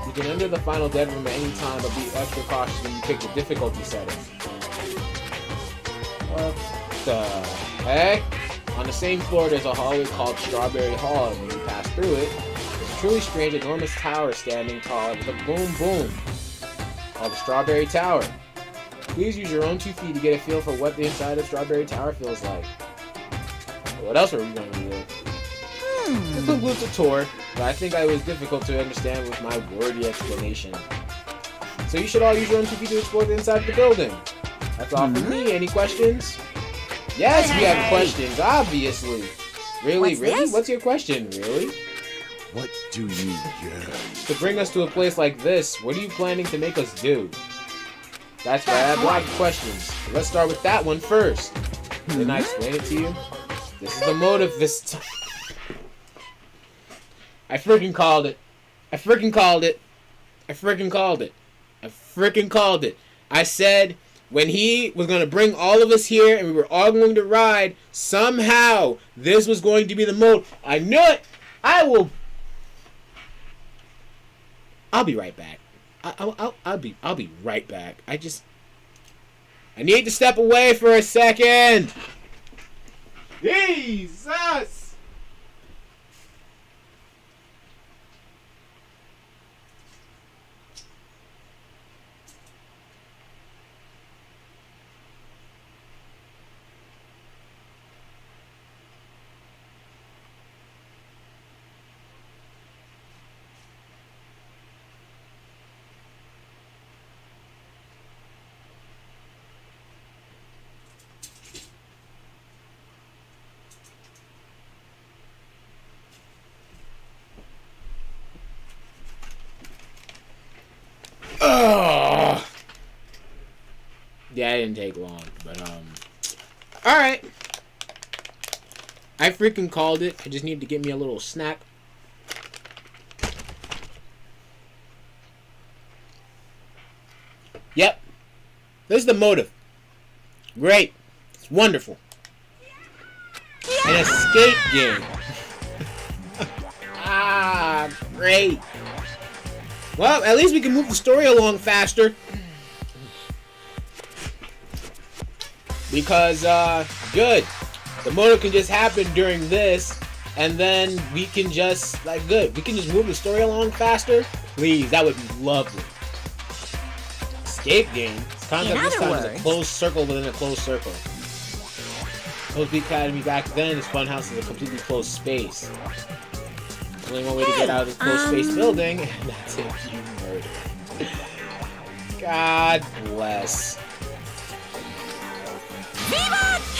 You can enter the Final Dead Room at any time, but be extra cautious when you pick the difficulty setting. What the heck? On the same floor, there's a hallway called Strawberry Hall, and when you pass through it, there's a truly strange, enormous tower standing tall with a boom boom called the Strawberry Tower. Please use your own 2 feet to get a feel for what the inside of Strawberry Tower feels like. What else are we going to do? This concludes the tour, but I think it was difficult to understand with my wordy explanation. So you should all use your own 2 feet to explore the inside of the building. That's all from me. Any questions? Yes, we have questions, obviously. Really? What's your question, really? What do you yearn? To bring us to a place like this, what are you planning to make us do? That's right, I have a lot of questions. Let's start with that one first. Didn't I explain it to you? This is the motive this time. I freaking called it. I freaking called it. I freaking called it. I freaking called it. I said when he was going to bring all of us here and we were all going to ride, somehow this was going to be the motive. I knew it. I'll be right back. I'll be right back. I need to step away for a second. Jesus. Yeah, it didn't take long, but alright. I freaking called it. I just need to get me a little snack. Yep. This is the motive. Great. It's wonderful. An escape game. Great. Well, at least we can move the story along faster. Because, good. The motive can just happen during this, and then we can just, good. We can just move the story along faster. Please, that would be lovely. Escape game. This concept this time is a closed circle within a closed circle. Closed Academy back then, this funhouse is a completely closed space. There's only one way to get out of this closed space building, and that's if you murder. God bless.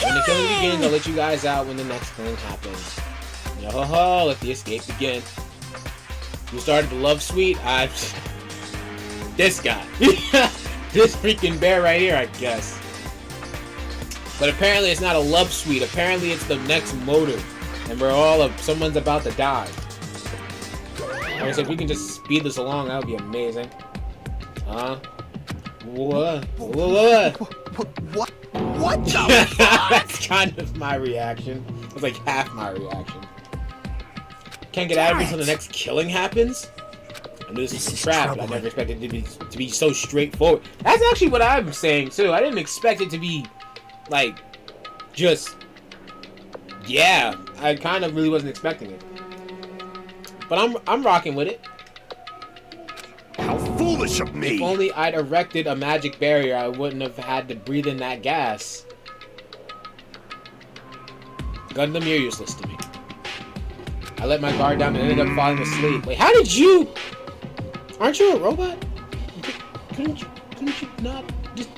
When the killing begins, I'll let you guys out when the next thing happens. Yo ho ho, let the escape begin. Who started the love suite? This guy. This freaking bear right here, I guess. But apparently it's not a love suite. Apparently it's the next motive. And someone's about to die. I mean, so if we can just speed this along, that would be amazing. What? What the fuck? That's kind of my reaction. It's like half my reaction. Can't get out of it until the next killing happens? I knew this was a trap, but I never expected it to be so straightforward. That's actually what I'm saying, too. I didn't expect it to be, yeah. I kind of really wasn't expecting it. But I'm rocking with it. How foolish of me! If only I'd erected a magic barrier, I wouldn't have had to breathe in that gas. Gundam, you're useless to me. I let my guard down and ended up falling asleep. Wait, how did you? Aren't you a robot? Couldn't you not just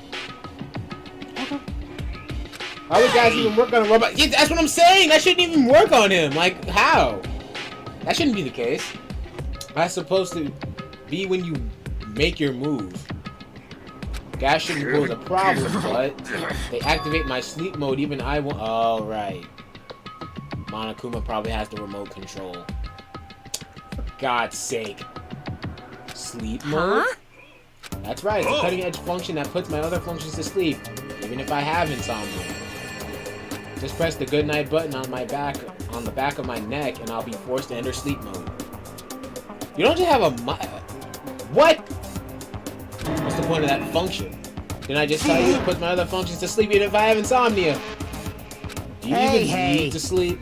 How would guys even work on a robot? Yeah, that's what I'm saying! That shouldn't even work on him! Like, how? That shouldn't be the case. That's supposed to be when you make your move. Gas shouldn't pose a problem, but they activate my sleep mode even I won't. Oh, right. Monokuma probably has the remote control. For God's sake. Sleep mode? Huh? That's right, it's a cutting edge function that puts my other functions to sleep, even if I have insomnia. Just press the good night button on my back, on the back of my neck, and I'll be forced to enter sleep mode. You don't just have a what? What's the point of that function? Didn't I just tell you it puts my other functions to sleep even if I have insomnia? Do you even need to sleep?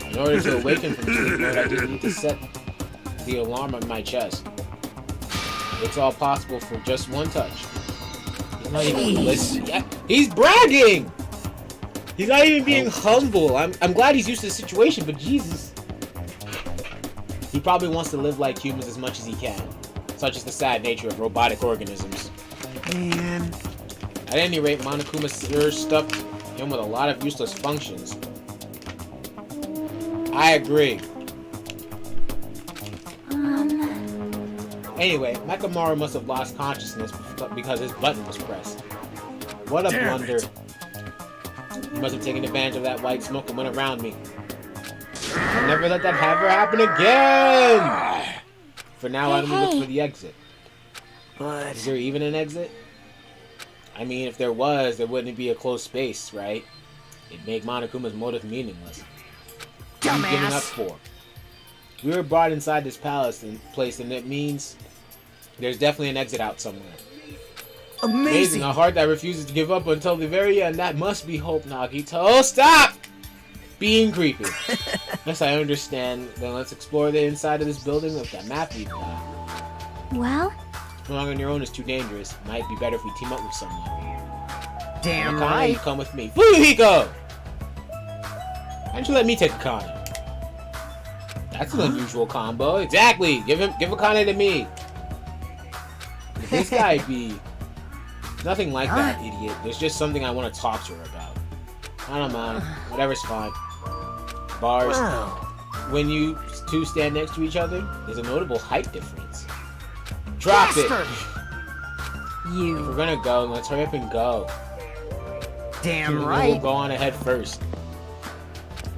In order to awaken from sleep mode, I just need to set the alarm on my chest. It's all possible for just one touch. He's not even listening. Yeah, he's bragging! He's not even being humble. I'm glad he's used to the situation, but Jesus. He probably wants to live like humans as much as he can. Such is the sad nature of robotic organisms. Man. At any rate, Monokuma sure stuffed him with a lot of useless functions. I agree. Anyway, Mechamaru must have lost consciousness because his button was pressed. What a blunder. He must have taken advantage of that white smoke and went around me. I'll never let that ever happen again! For now, I'm gonna look for the exit. But Is there even an exit? I mean, if there was, there wouldn't be a closed space, right? It'd make Monokuma's motive meaningless. What are you giving up for? We were brought inside this place, and it means there's definitely an exit out somewhere. Amazing! A heart that refuses to give up until the very end. That must be hope, Nagito. Oh, stop! Being creepy. Yes, I understand. Then let's explore the inside of this building with that map we've got. Well, Going on your own is too dangerous. Might be better if we team up with someone. damn Akane, right. you come with me. Fuyuhiko! Why don't you let me take Akane? That's an unusual combo. Exactly! Give Akane to me. This guy be nothing like that, idiot. There's just something I want to talk to her about. I don't mind. Whatever's fine. Bars. Wow. When you two stand next to each other, there's a notable height difference. Drop it! If we're gonna go, let's hurry up and go. Damn We'll right. go on ahead first.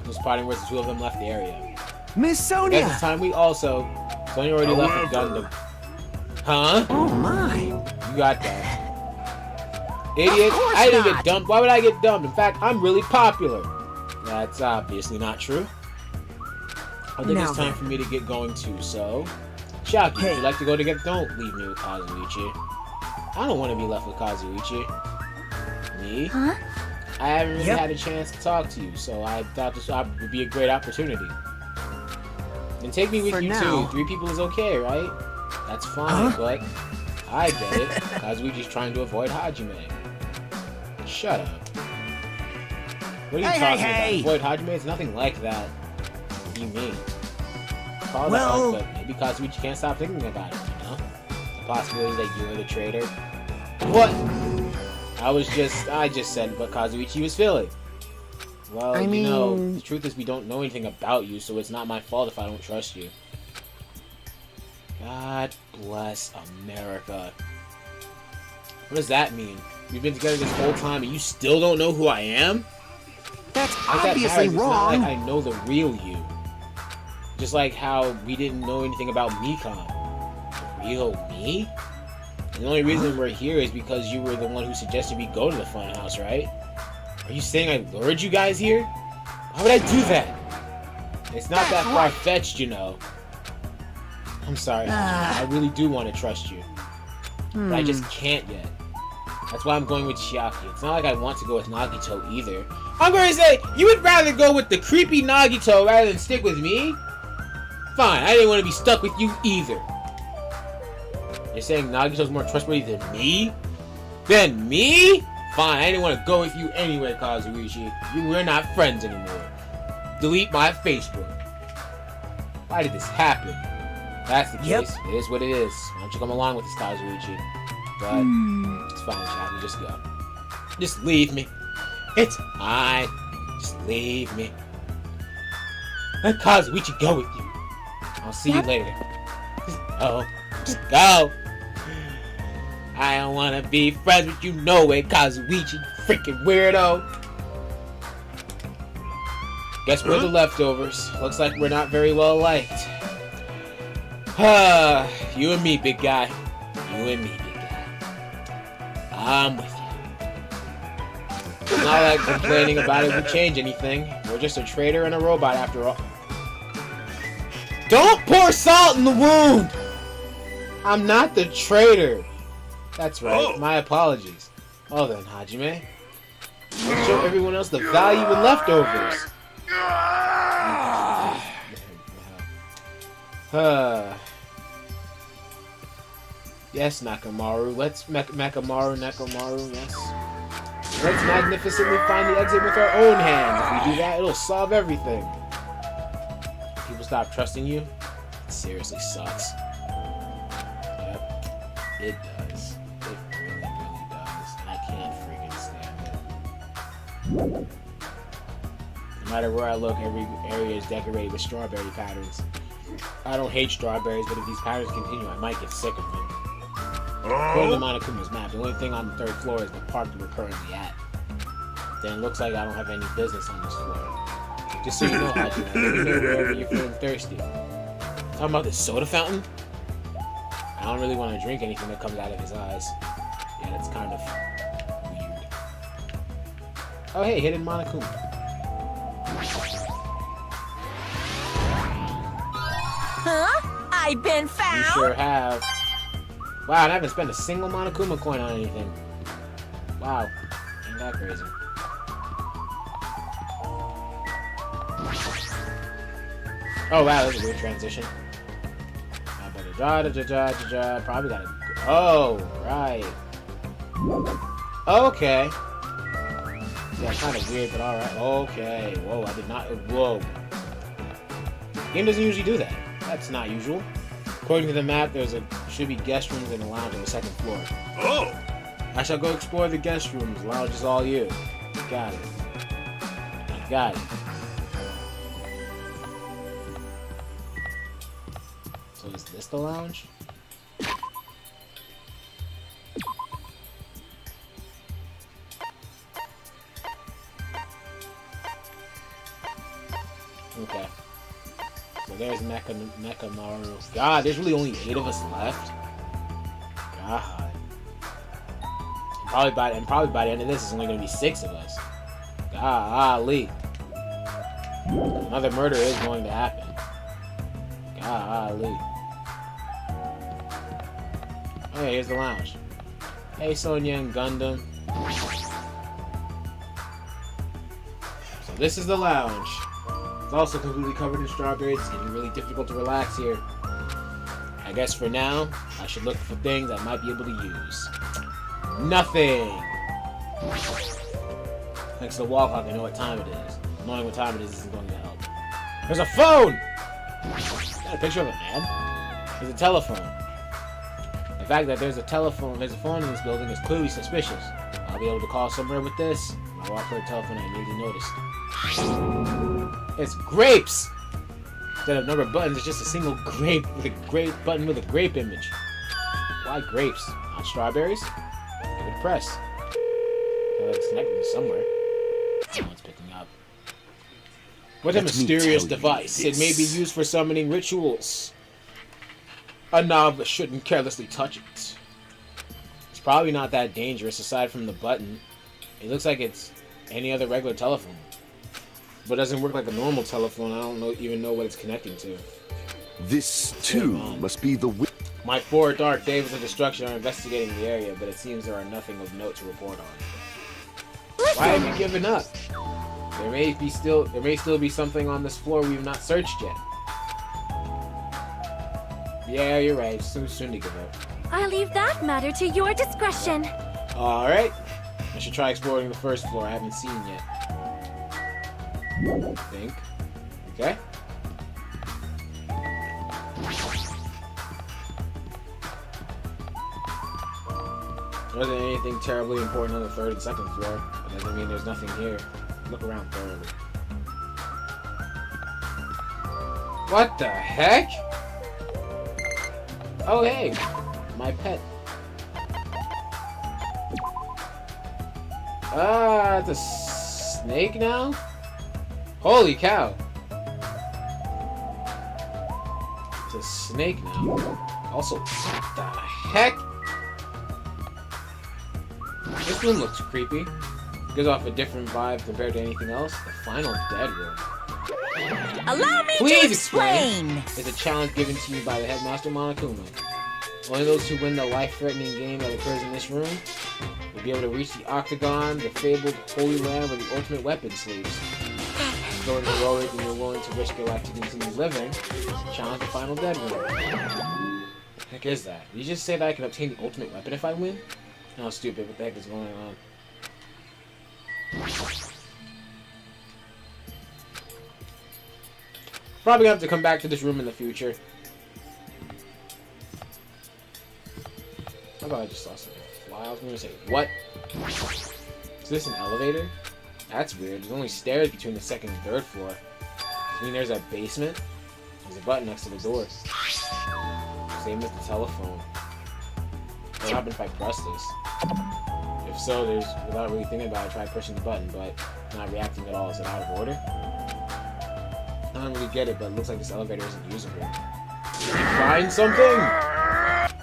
Just spotting where the two of them left the area. Miss Guess Sonia. it's time we also. Sonya already left with Gundam. Huh? Oh my. You got that. Idiot. course I didn't not. get dumped. Why would I get dumped? In fact, I'm really popular. That's obviously not true. I think Now it's time then. for me to get going too, so... Shaki, Hey. would you like to go together? Don't leave me with Kazuichi. I don't want to be left with Kazuichi. Me? huh? I haven't really Yep. had a chance to talk to you, so I thought this would be a great opportunity. Then take me with For you now. too. 3 people is okay, right? That's fine, but I get it. Kazuichi's trying to avoid Hajime. Shut up. What are you Hey, talking hey, about? Avoid Hajime? It's nothing like that. What do you mean? Call Well- that up, but maybe Kazuichi can't stop thinking about it, you know? The possibility that you're the traitor. What? I just said what Kazuichi was feeling. Well, I you know, mean- the truth is we don't know anything about you, so it's not my fault if I don't trust you. God bless America. What does that mean? We've been together this whole time and you still don't know who I am? That's Like that obviously matters. It's not wrong. like I know the real you. Just like how we didn't know anything about Mikan. The real me? The only reason we're here is because you were the one who suggested we go to the fun house, right? Are you saying I lured you guys here? Why would I do that? It's not that far-fetched, you know. I'm sorry. I really do want to trust you. But I just can't yet. That's why I'm going with Chiaki. It's not like I want to go with Nagito either. I'm going to say, you would rather go with the creepy Nagito rather than stick with me? Fine, I didn't want to be stuck with you either. You're saying Nagito's more trustworthy than me? Than me? Fine, I didn't want to go with you anyway, Kazuichi. We're not friends anymore. Delete my Facebook. Why did this happen? If that's the case. It is what it is. Why don't you come along with this, Kazuichi? But it's fine, Shaki. Just go. Just leave me. It's fine. Just leave me. Let Kazuichi go with you. I'll see you later. Just go. Just go. I don't want to be friends with you no way, Kazuichi. Freaking weirdo. Guess we're the leftovers. Looks like we're not very well liked. You and me, big guy. You and me, big guy. I'm with you. It's not like complaining about it would change anything. We're just a traitor and a robot after all. Don't pour salt in the wound! I'm not the traitor. That's right. My apologies. Oh then, Hajime. Let's show everyone else the value in leftovers. Yes, Nakamaru. Let's Nakamaru, yes. Let's magnificently find the exit with our own hands. If we do that, it'll solve everything. People stop trusting you? It seriously sucks. Yep, it does. It really, really does. And I can't freaking stand it. No matter where I look, every area is decorated with strawberry patterns. I don't hate strawberries, but if these patterns continue, I might get sick of them. According to Monokuma's map, the only thing on the 3rd floor is the park that we're currently at. Then it looks like I don't have any business on this floor. Just so you know, Hajime, let me know wherever you're feeling thirsty. Talking about this soda fountain? I don't really want to drink anything that comes out of his eyes. Yeah, that's kind of weird. Oh hey, hidden Monokuma. Huh? I've been found? You sure have. Wow, and I haven't spent a single Monokuma coin on anything. Wow. Ain't that crazy. Oh wow, that's a weird transition. Probably gotta... Oh, right. Okay. Yeah, kind of weird, but alright. Okay. Whoa, I did not... Whoa. Game doesn't usually do that. That's not usual. According to the map, should be guest rooms and a lounge on the 2nd floor. Oh! I shall go explore the guest rooms. Lounge is all you. Got it. Got it. So is this the lounge? Okay. So there's Mekamaru. God, there's really only 8 of us left. God. Probably by the end of this, it's only gonna be 6 of us. Golly. Another murder is going to happen. Golly. Oh, yeah, here's the lounge. Hey, Sonya and Gundam. So this is the lounge. It's also completely covered in strawberries. It's getting really difficult to relax here. I guess for now, I should look for things I might be able to use. Nothing! Thanks to the wall clock, I know what time it is. Knowing what time it is isn't going to help. There's a phone! Is that a picture of a man? There's a telephone. The fact that there's a phone in this building is clearly suspicious. I'll be able to call somewhere with this. When I walk for the telephone, I immediately noticed. It's grapes! Instead of number buttons, it's just a single grape with a grape button with a grape image. Why grapes? Not strawberries? Good press. It's connected to somewhere. Someone's picking up. What a mysterious device. It may be used for summoning rituals. A novice shouldn't carelessly touch it. It's probably not that dangerous aside from the button. It looks like it's any other regular telephone. But it doesn't work like a normal telephone. I don't even know what it's connecting to. This, too, must be the... My 4 Dark Days of Destruction are investigating the area, but it seems there are nothing of note to report on. Why have you given up? There may still be something on this floor we've not searched yet. Yeah, you're right. It's too soon to give up. I'll leave that matter to your discretion. Alright. I should try exploring the 1st floor I haven't seen yet. I think. Okay. There wasn't anything terribly important on the third and second floor. That doesn't mean there's nothing here. Look around thoroughly. What the heck? Oh hey, my pet. It's a snake now? Holy cow. It's a snake now. Also, what the heck? This room looks creepy. It gives off a different vibe compared to anything else. The final dead room. Allow me Please to explain! It's a challenge given to you by the headmaster Monokuma. Only those who win the life-threatening game that occurs in this room will be able to reach the octagon, the fabled holy land where the ultimate weapon sleeps. Going heroic and you're willing to risk your life to continue living, challenge the final dead room. What the heck is that? Did you just say that I can obtain the ultimate weapon if I win? Oh, stupid. What the heck is going on? Probably gonna have to come back to this room in the future. How about I just saw something fly? I was gonna say, what? Is this an elevator? That's weird. There's only stairs between the second and third floor. Does that mean there's a basement? There's a button next to the door. Same as the telephone. What happens if I press this? If so, there's, without really thinking about it, I tried pushing the button, but not reacting at all. Is it out of order? I don't really get it, but it looks like this elevator isn't usable. Did you find something?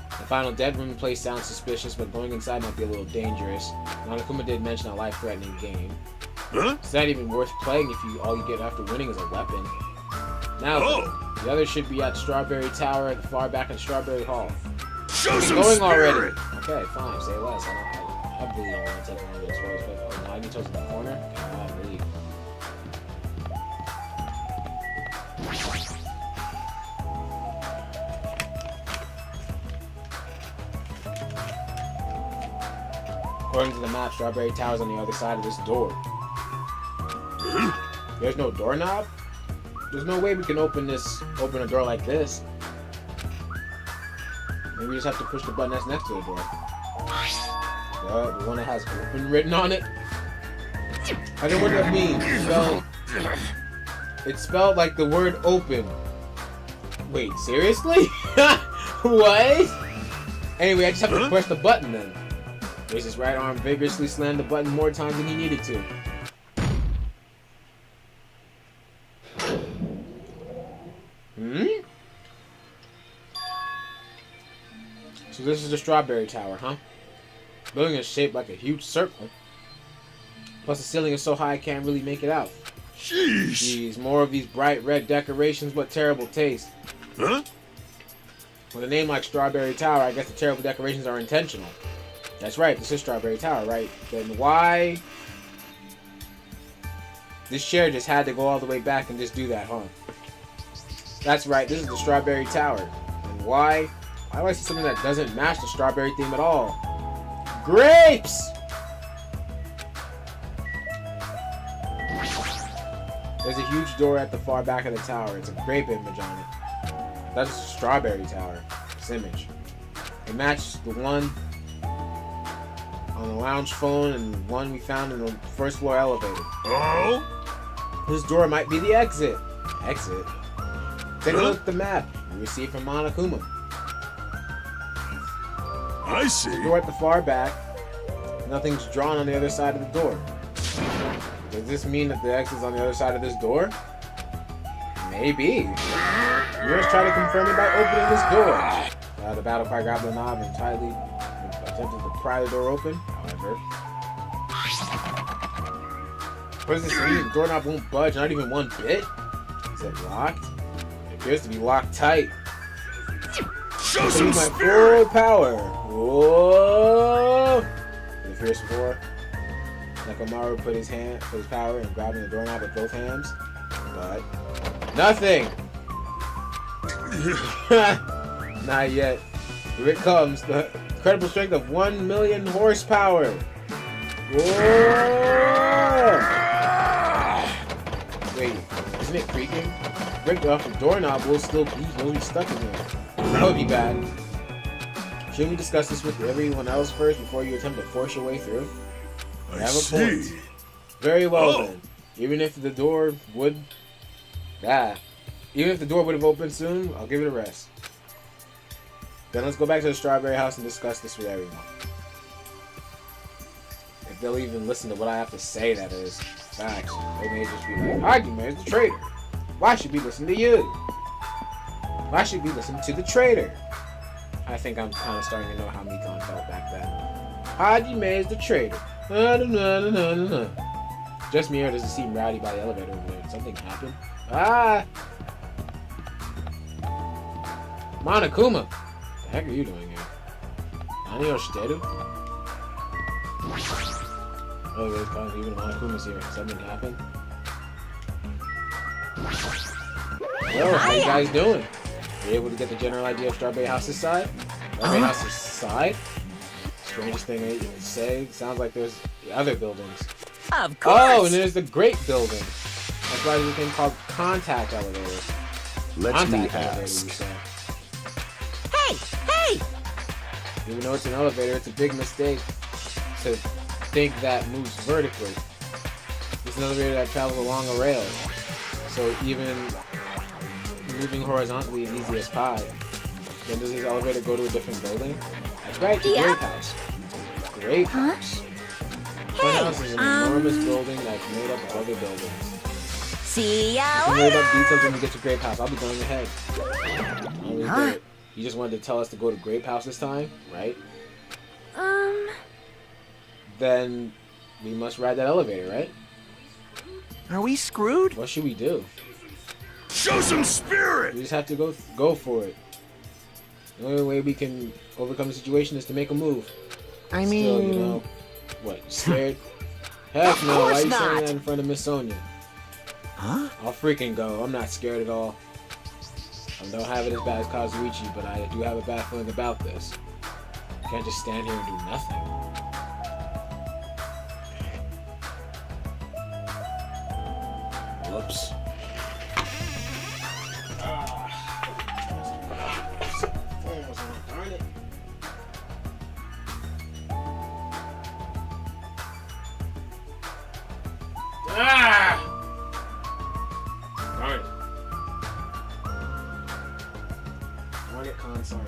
The final dead room place sounds suspicious, but going inside might be a little dangerous. Monokuma did mention a life-threatening game. Huh? It's not even worth playing if all you get after winning is a weapon. Now, the others should be at Strawberry Tower at the far back in Strawberry Hall. Show some Going spirit! already. Okay, fine. Say less. I really don't want to take one of those photos, but oh, now I need to in the corner. God, I believe. According to the map, Strawberry Tower's on the other side of this door. There's no doorknob? There's no way we can open a door like this. Maybe we just have to push the button that's next to the door. The one that has open written on it. I don't know what that means. It's spelled like the word open. Wait, seriously? What? Anyway, I just have to press the button then. Raise his right arm, vigorously slammed the button more times than he needed to. So this is the Strawberry Tower, huh? The building is shaped like a huge circle. Plus the ceiling is so high I can't really make it out. Jeez, more of these bright red decorations, what terrible taste. Huh? With a name like Strawberry Tower, I guess the terrible decorations are intentional. That's right, this is Strawberry Tower, right? Then why... This chair just had to go all the way back and just do that, huh? That's right, this is the Strawberry Tower. And why? Why do I see something that doesn't match the strawberry theme at all? Grapes! There's a huge door at the far back of the tower. It's a grape image on it. That's a Strawberry Tower. This image. It matches the one on the lounge phone and one we found in the first floor elevator. Oh? This door might be the exit. Exit? Take a look at the map we received from Monokuma. I see. The door at the far back. Nothing's drawn on the other side of the door. Does this mean that the exit's on the other side of this door? Maybe. Yours try to confirm it by opening this door. The battle cry grabbed the knob and tightly attempted to pry the door open. However, what does this mean? The doorknob won't budge, not even one bit. Is it locked? It appears to be locked tight. Show some my spirit! full power. Whoa! The fierce four. Nekomaru put his power in grabbing the doorknob with both hands, but nothing. Not yet. Here it comes. The incredible strength of 1 million horsepower. Whoa! Wait, isn't it creaking? Break off the doorknob will still be stuck in here. That would be bad. Should we discuss this with everyone else first before you attempt to force your way through? I Have a see. point. Very well Oh. then. Even if the door would... Even if the door would have opened soon, I'll give it a rest. Then let's go back to the Strawberry House and discuss this with everyone. If they'll even listen to what I have to say, that is. Facts. They may just be like, Hagime's the traitor. Why should we listen to you? Why should we listen to the traitor? I think I'm kind of starting to know how Mikon felt back then. Hajime is the traitor. Just me, or does it seem rowdy by the elevator over there? Did something happen? Ah! Monokuma! What the heck are you doing here? Nani Oshiteru? Oh, there's kind of even Monokuma's here. Something happened? Well, how you guys doing? You able to get the general idea of Strawberry House's side? Strawberry House's side? Strangest thing you can say. Sounds like there's the other buildings. Of course. Oh, and there's the Great Building. That's why there's a thing called contact elevators. Let me Contact elevators, you ask. say. Hey! Even though it's an elevator, it's a big mistake to think that moves vertically. It's an elevator that travels along a rail. So even moving horizontally is easy as pie. Then does this elevator go to a different building? That's right, the Yeah. Grape House. Grape House. Fun House is an enormous building that's made up of other buildings. See ya You can read later. up details when you get to Grape House. I'll be going ahead. Always do it. You just wanted to tell us to go to Grape House this time, right? Then we must ride that elevator, right? Are we screwed? What should we do? Show some We spirit! just have to go for it. The only way we can overcome the situation is to make a move. I Still, mean, you know, what? You scared? Heck no! Why are you saying not. that in front of Miss Sonia? huh? I'll freaking go. I'm not scared at all. I don't have it as bad as Kazuichi, but I do have a bad feeling about this. I can't just stand here and do nothing. Whoops. Phone was on, darn it. Ah! Darn it. Darn it, console.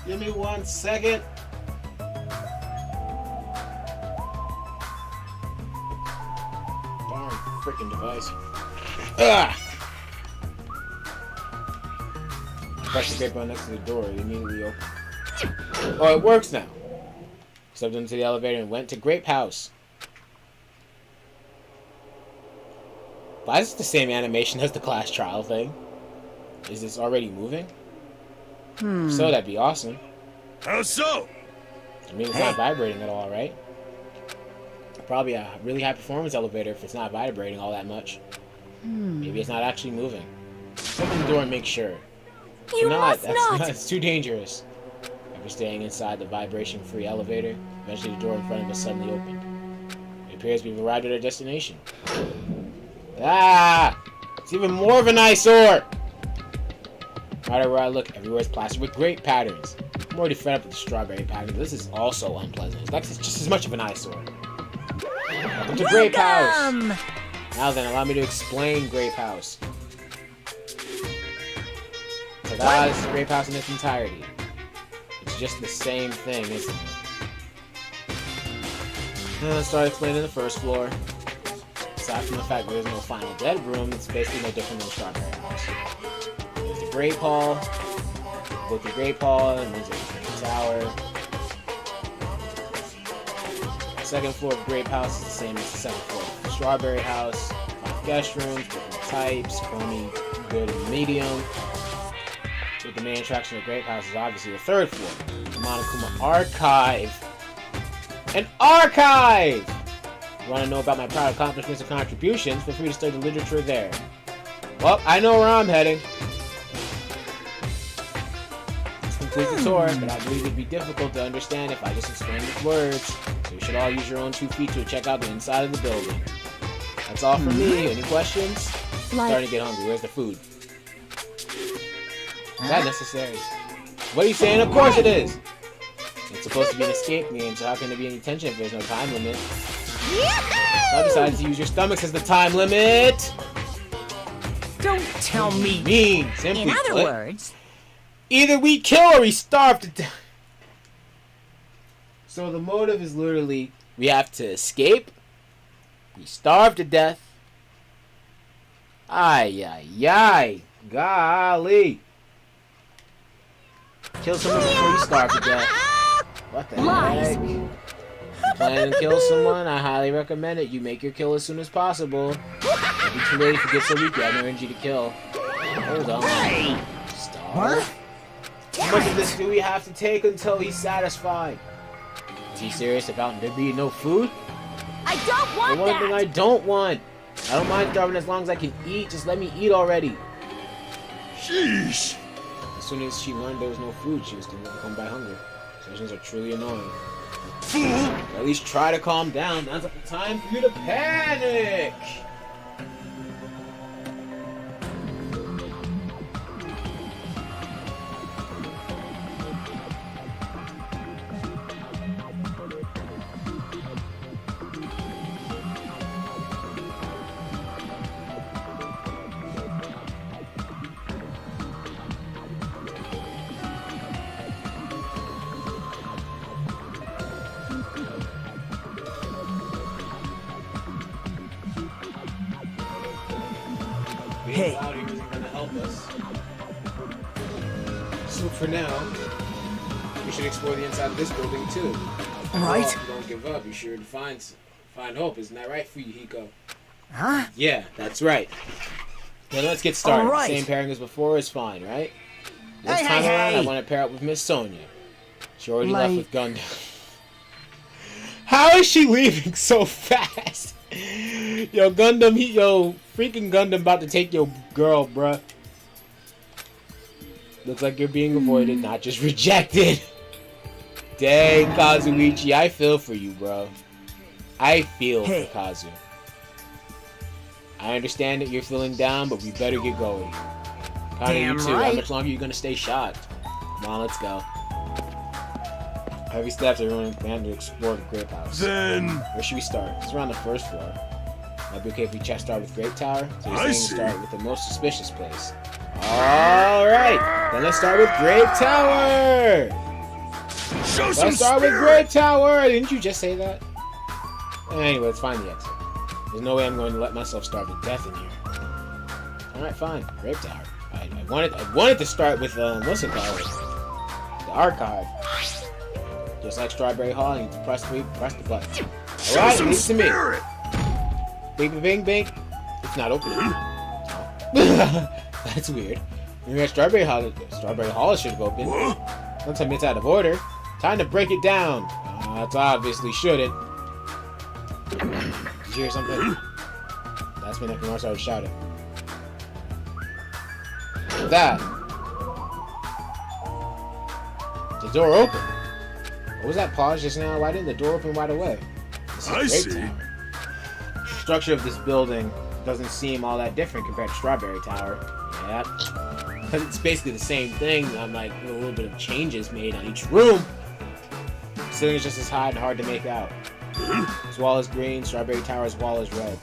Give me 1 second. Darn freaking device. Ah! Press the gate button next to the door. It immediately opens. Oh, it works now. Stepped into the elevator and went to Grape House. Why is it the same animation as the class trial thing? Is this already moving? If so, that'd be awesome. How so? I mean, it's not vibrating at all, right? Probably a really high performance elevator if it's not vibrating all that much. Maybe it's not actually moving. Open the door and make sure. You must not. That's too dangerous. After staying inside the vibration-free elevator, eventually the door in front of us suddenly opened. It appears we've arrived at our destination. Ah! It's even more of an eyesore! No matter where I look, everywhere is plastered with grape patterns. I'm already fed up with the strawberry pattern, but this is also unpleasant. It's like it's just as much of an eyesore. Welcome to Grape House! Welcome. Now then, allow me to explain Grape House. Ta-da, this is Grape House in its entirety. It's just the same thing, isn't it? Let's start explaining the first floor. Aside from the fact that there's no final dead room, it's basically no different than Strawberry House. There's the Grape Hall. Go to Grape Hall, and there's a tower. The second floor of Grape House is the same as the second floor of Strawberry House. 5 guest rooms, different types, crony, good, and medium. But the main attraction of Grape House is obviously the third floor, the Monokuma Archive. An archive! You want to know about my proud accomplishments and contributions? Feel free to study the literature there. Well, I know where I'm heading. concludes the tour, but I believe it'd be difficult to understand if I just explained with words. So you should all use your own 2 feet to check out the inside of the building. That's all from me. Any questions? I'm starting to get hungry. Where's the food? Is that necessary? What are you saying? Of course it is! It's supposed to be an escape game, so how can there be any tension if there's no time limit? So I decided to use your stomachs as the time limit! Don't tell me. Mean! Simply In other put, words, either we kill or we starve to death. So the motive is literally, we have to escape, we starve to death. Ay, ay, ay. Golly. Kill someone before you starve to death. What the heck? Plan to kill someone? I highly recommend it. You make your kill as soon as possible. It'll be too late if you get so weak you have no energy to kill. Hold on. Starve? How much of this do we have to take until he's satisfied? Is he serious about there being no food? I don't want The one thing that! I don't want. I don't mind starving as long as I can eat. Just let me eat already. Sheesh. As soon as she learned there was no food, she was overcome by hunger. Situations are truly annoying. Fool. At least try to calm down. Now's not the time for you to panic. Hey. Cloudy isn't going to help us. So for now, we should explore the inside of this building too. Right. If you don't give up, you're sure to find hope. Isn't that right for you, Hiko? Huh? Yeah, that's right. Then let's get started. All right. Same pairing as before is fine, right? This Hey, time hey, around, hey. I want to pair up with Miss Sonia. She already Like- left with Gundam. How is she leaving so fast? Yo, Gundam, freaking Gundam about to take your girl, bruh. Looks like you're being avoided, not just rejected. Dang, Kazuichi, I feel for you, bro. I feel for Kazu. I understand that you're feeling down, but we better get going. Kinda you Damn too. How right. much longer are you gonna stay shocked? Come on, let's go. Heavy steps, everyone plan to explore the grape house. Then Where should we start? It's around the first floor. Might be okay if we start with Grape Tower. So you're I saying see. start with the most suspicious place. Alright! Then let's start with Grape Tower! show some Let's start with spirit. Grape Tower! Didn't you just say that? Anyway, let's find the exit. There's no way I'm going to let myself starve to death in here. Alright, fine. Grape Tower. I wanted to start with, what's it called? The archive. Just like Strawberry Hall, I need to press the button. Show Alright, some leave it to me. spirit. Bing, bing, bing. It's not opening. That's weird. Maybe at Strawberry Hall should have opened. Sometimes it's out of order. Time to break it down. That's obviously shouldn't. Did you hear something? That's when everyone started shouting. That. The door opened. What was that pause just now? Why didn't the door open right away? This is I Grape see. Tower. The structure of this building doesn't seem all that different compared to Strawberry Tower. Yeah. Because it's basically the same thing. I'm like, a little bit of changes made on each room. The ceiling is just as high and hard to make out. This wall is green, Strawberry Tower's wall is red.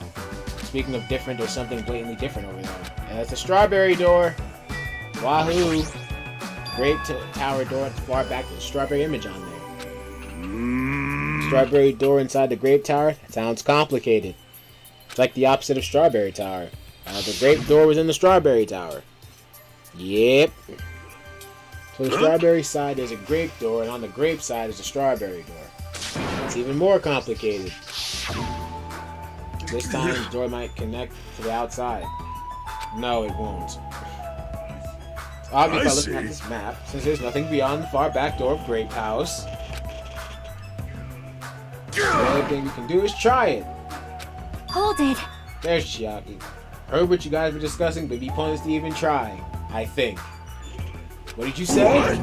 Speaking of different, there's something blatantly different over there. And it's a strawberry door. Wahoo! Grape Tower door at the far back with a strawberry image on there. Strawberry door inside the Grape Tower? That sounds complicated. It's like the opposite of Strawberry Tower. The Grape door was in the Strawberry Tower. Yep. So the Strawberry side there's a Grape door, and on the Grape side is a Strawberry door. It's even more complicated. This time the door might connect to the outside. No, it won't. It's obvious by looking at this map, since there's nothing beyond the far back door of Grape House. The only thing we can do is try it. Hold it. There's Chiaki. Heard what you guys were discussing, but be pointless to even try. I think. What did you say?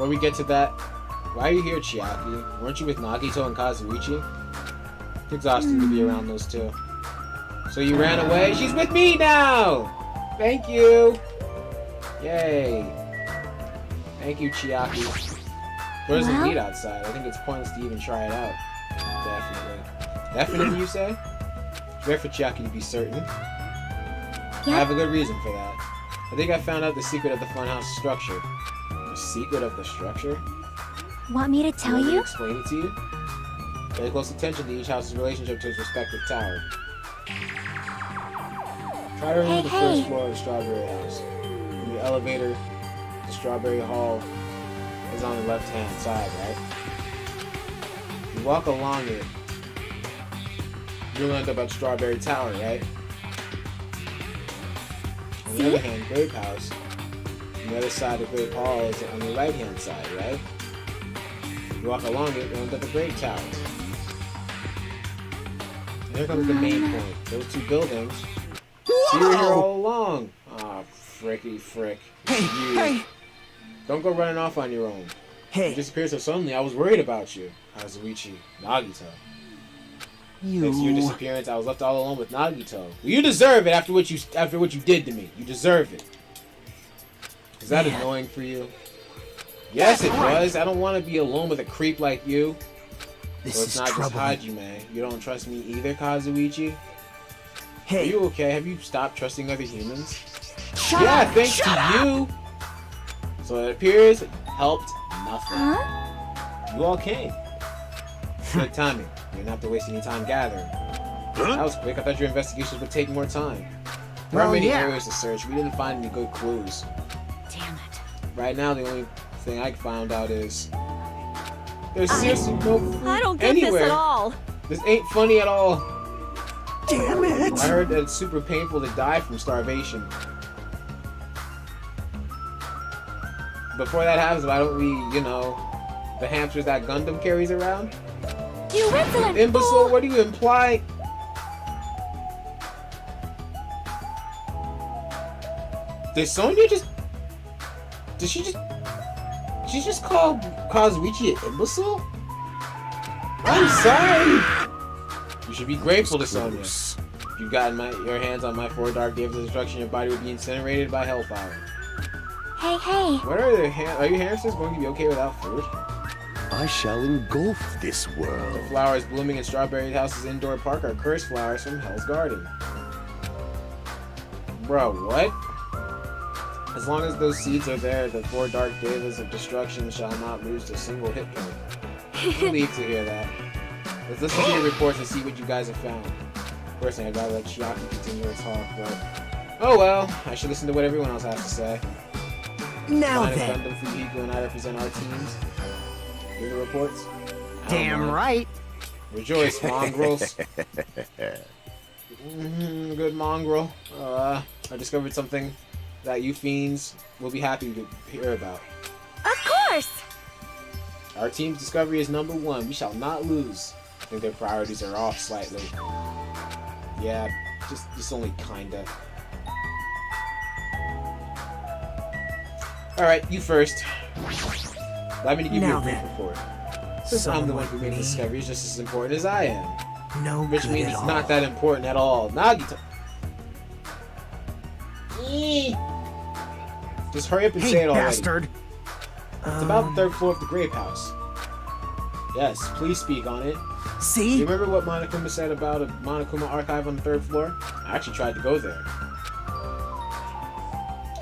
before we get to that, why are you here, Chiaki? Weren't you with Nagito and Kazuichi? It's exhausting to be around those two. So you ran away? She's with me now! Thank you! Yay. Thank you, Chiaki. There's a heat outside. I think it's pointless to even try it out. Definitely. Definitely, you say? It's rare for Chiaki to be certain. I have a good reason for that. I think I found out the secret of the funhouse structure. The secret of the structure? Want me to tell Want me to you? explain it to you? Pay close attention to each house's relationship to its respective tower. Try to remember the first floor of the Strawberry House. From the elevator, the Strawberry Hall is on the left-hand side, right? You walk along it, you'll end up at Strawberry Tower, right? On the other hand, Grape House, on the other side of Grape Hall is on the right-hand side, right? You walk along it, you'll end up at Grape Tower. And here comes the main point. Those two buildings. You were here all along. Aw, fricky frick. Hey! Don't go running off on your own. Hey! You disappeared so suddenly, I was worried about you. Kazuichi, Nagito. Thanks to your disappearance, I was left all alone with Nagito. Well, you deserve it after what you did to me. You deserve it. Is that annoying for you? Yes, it was. I don't want to be alone with a creep like you. This So it's is not just troubling. Hajime. You don't trust me either, Kazuichi? Are Hey! you okay? Have you stopped trusting other humans? Shut Yeah, up! thanks Shut to up! you. So it appears it helped nothing. You all came. Good timing. You didn't have to waste any time gathering. That was quick. I thought your investigations would take more time. There Well, are many yeah. areas to search. We didn't find any good clues. Damn it. Right now, the only thing I found out is there's seriously no food I don't get anywhere. this at all. This ain't funny at all. Damn it! I heard that it's super painful to die from starvation. Before that happens, why don't we, the hamsters that Gundam carries around? You insolent Imbecile, fool! what do you imply? Did Sonya just... Did she just call Kazuichi an imbecile? I'm sorry! You should be grateful to Sonya. If you'd gotten your hands on my 4 dark days of destruction, your body would be incinerated by hellfire. Hey! What are your are you hamsters going to be okay without food? I shall engulf this The world. flowers blooming in Strawberry House's indoor park are cursed flowers from Hell's Garden. Bro, what? As long as those seeds are there, the 4 dark devas of destruction shall not lose a single hit point. I'm relieved to hear that. Let's listen to your reports and see what you guys have found. Personally, I'd rather let Chiaki continue her talk, but... Oh well, I should listen to what everyone else has to say. Now Line of then. Gundam Fujiko and I represent our teams. Hear the reports? I don't Damn mind. right! Rejoice, mongrels. Good mongrel. I discovered something that you fiends will be happy to hear about. Of course! Our team's discovery is number 1. We shall not lose. I think their priorities are off slightly. Yeah, just only kinda. Alright, you first. Allow me to give you Now a brief then. report. Since I'm the one who made the discovery, is just as important as I am. No Which good means at it's all. not that important at all. Nagito. Just hurry up and say Hey, it already. bastard! It's about the 3rd floor of the Grape House. Yes, please speak on it. Do See? you remember what Monokuma said about a Monokuma Archive on the 3rd floor? I actually tried to go there.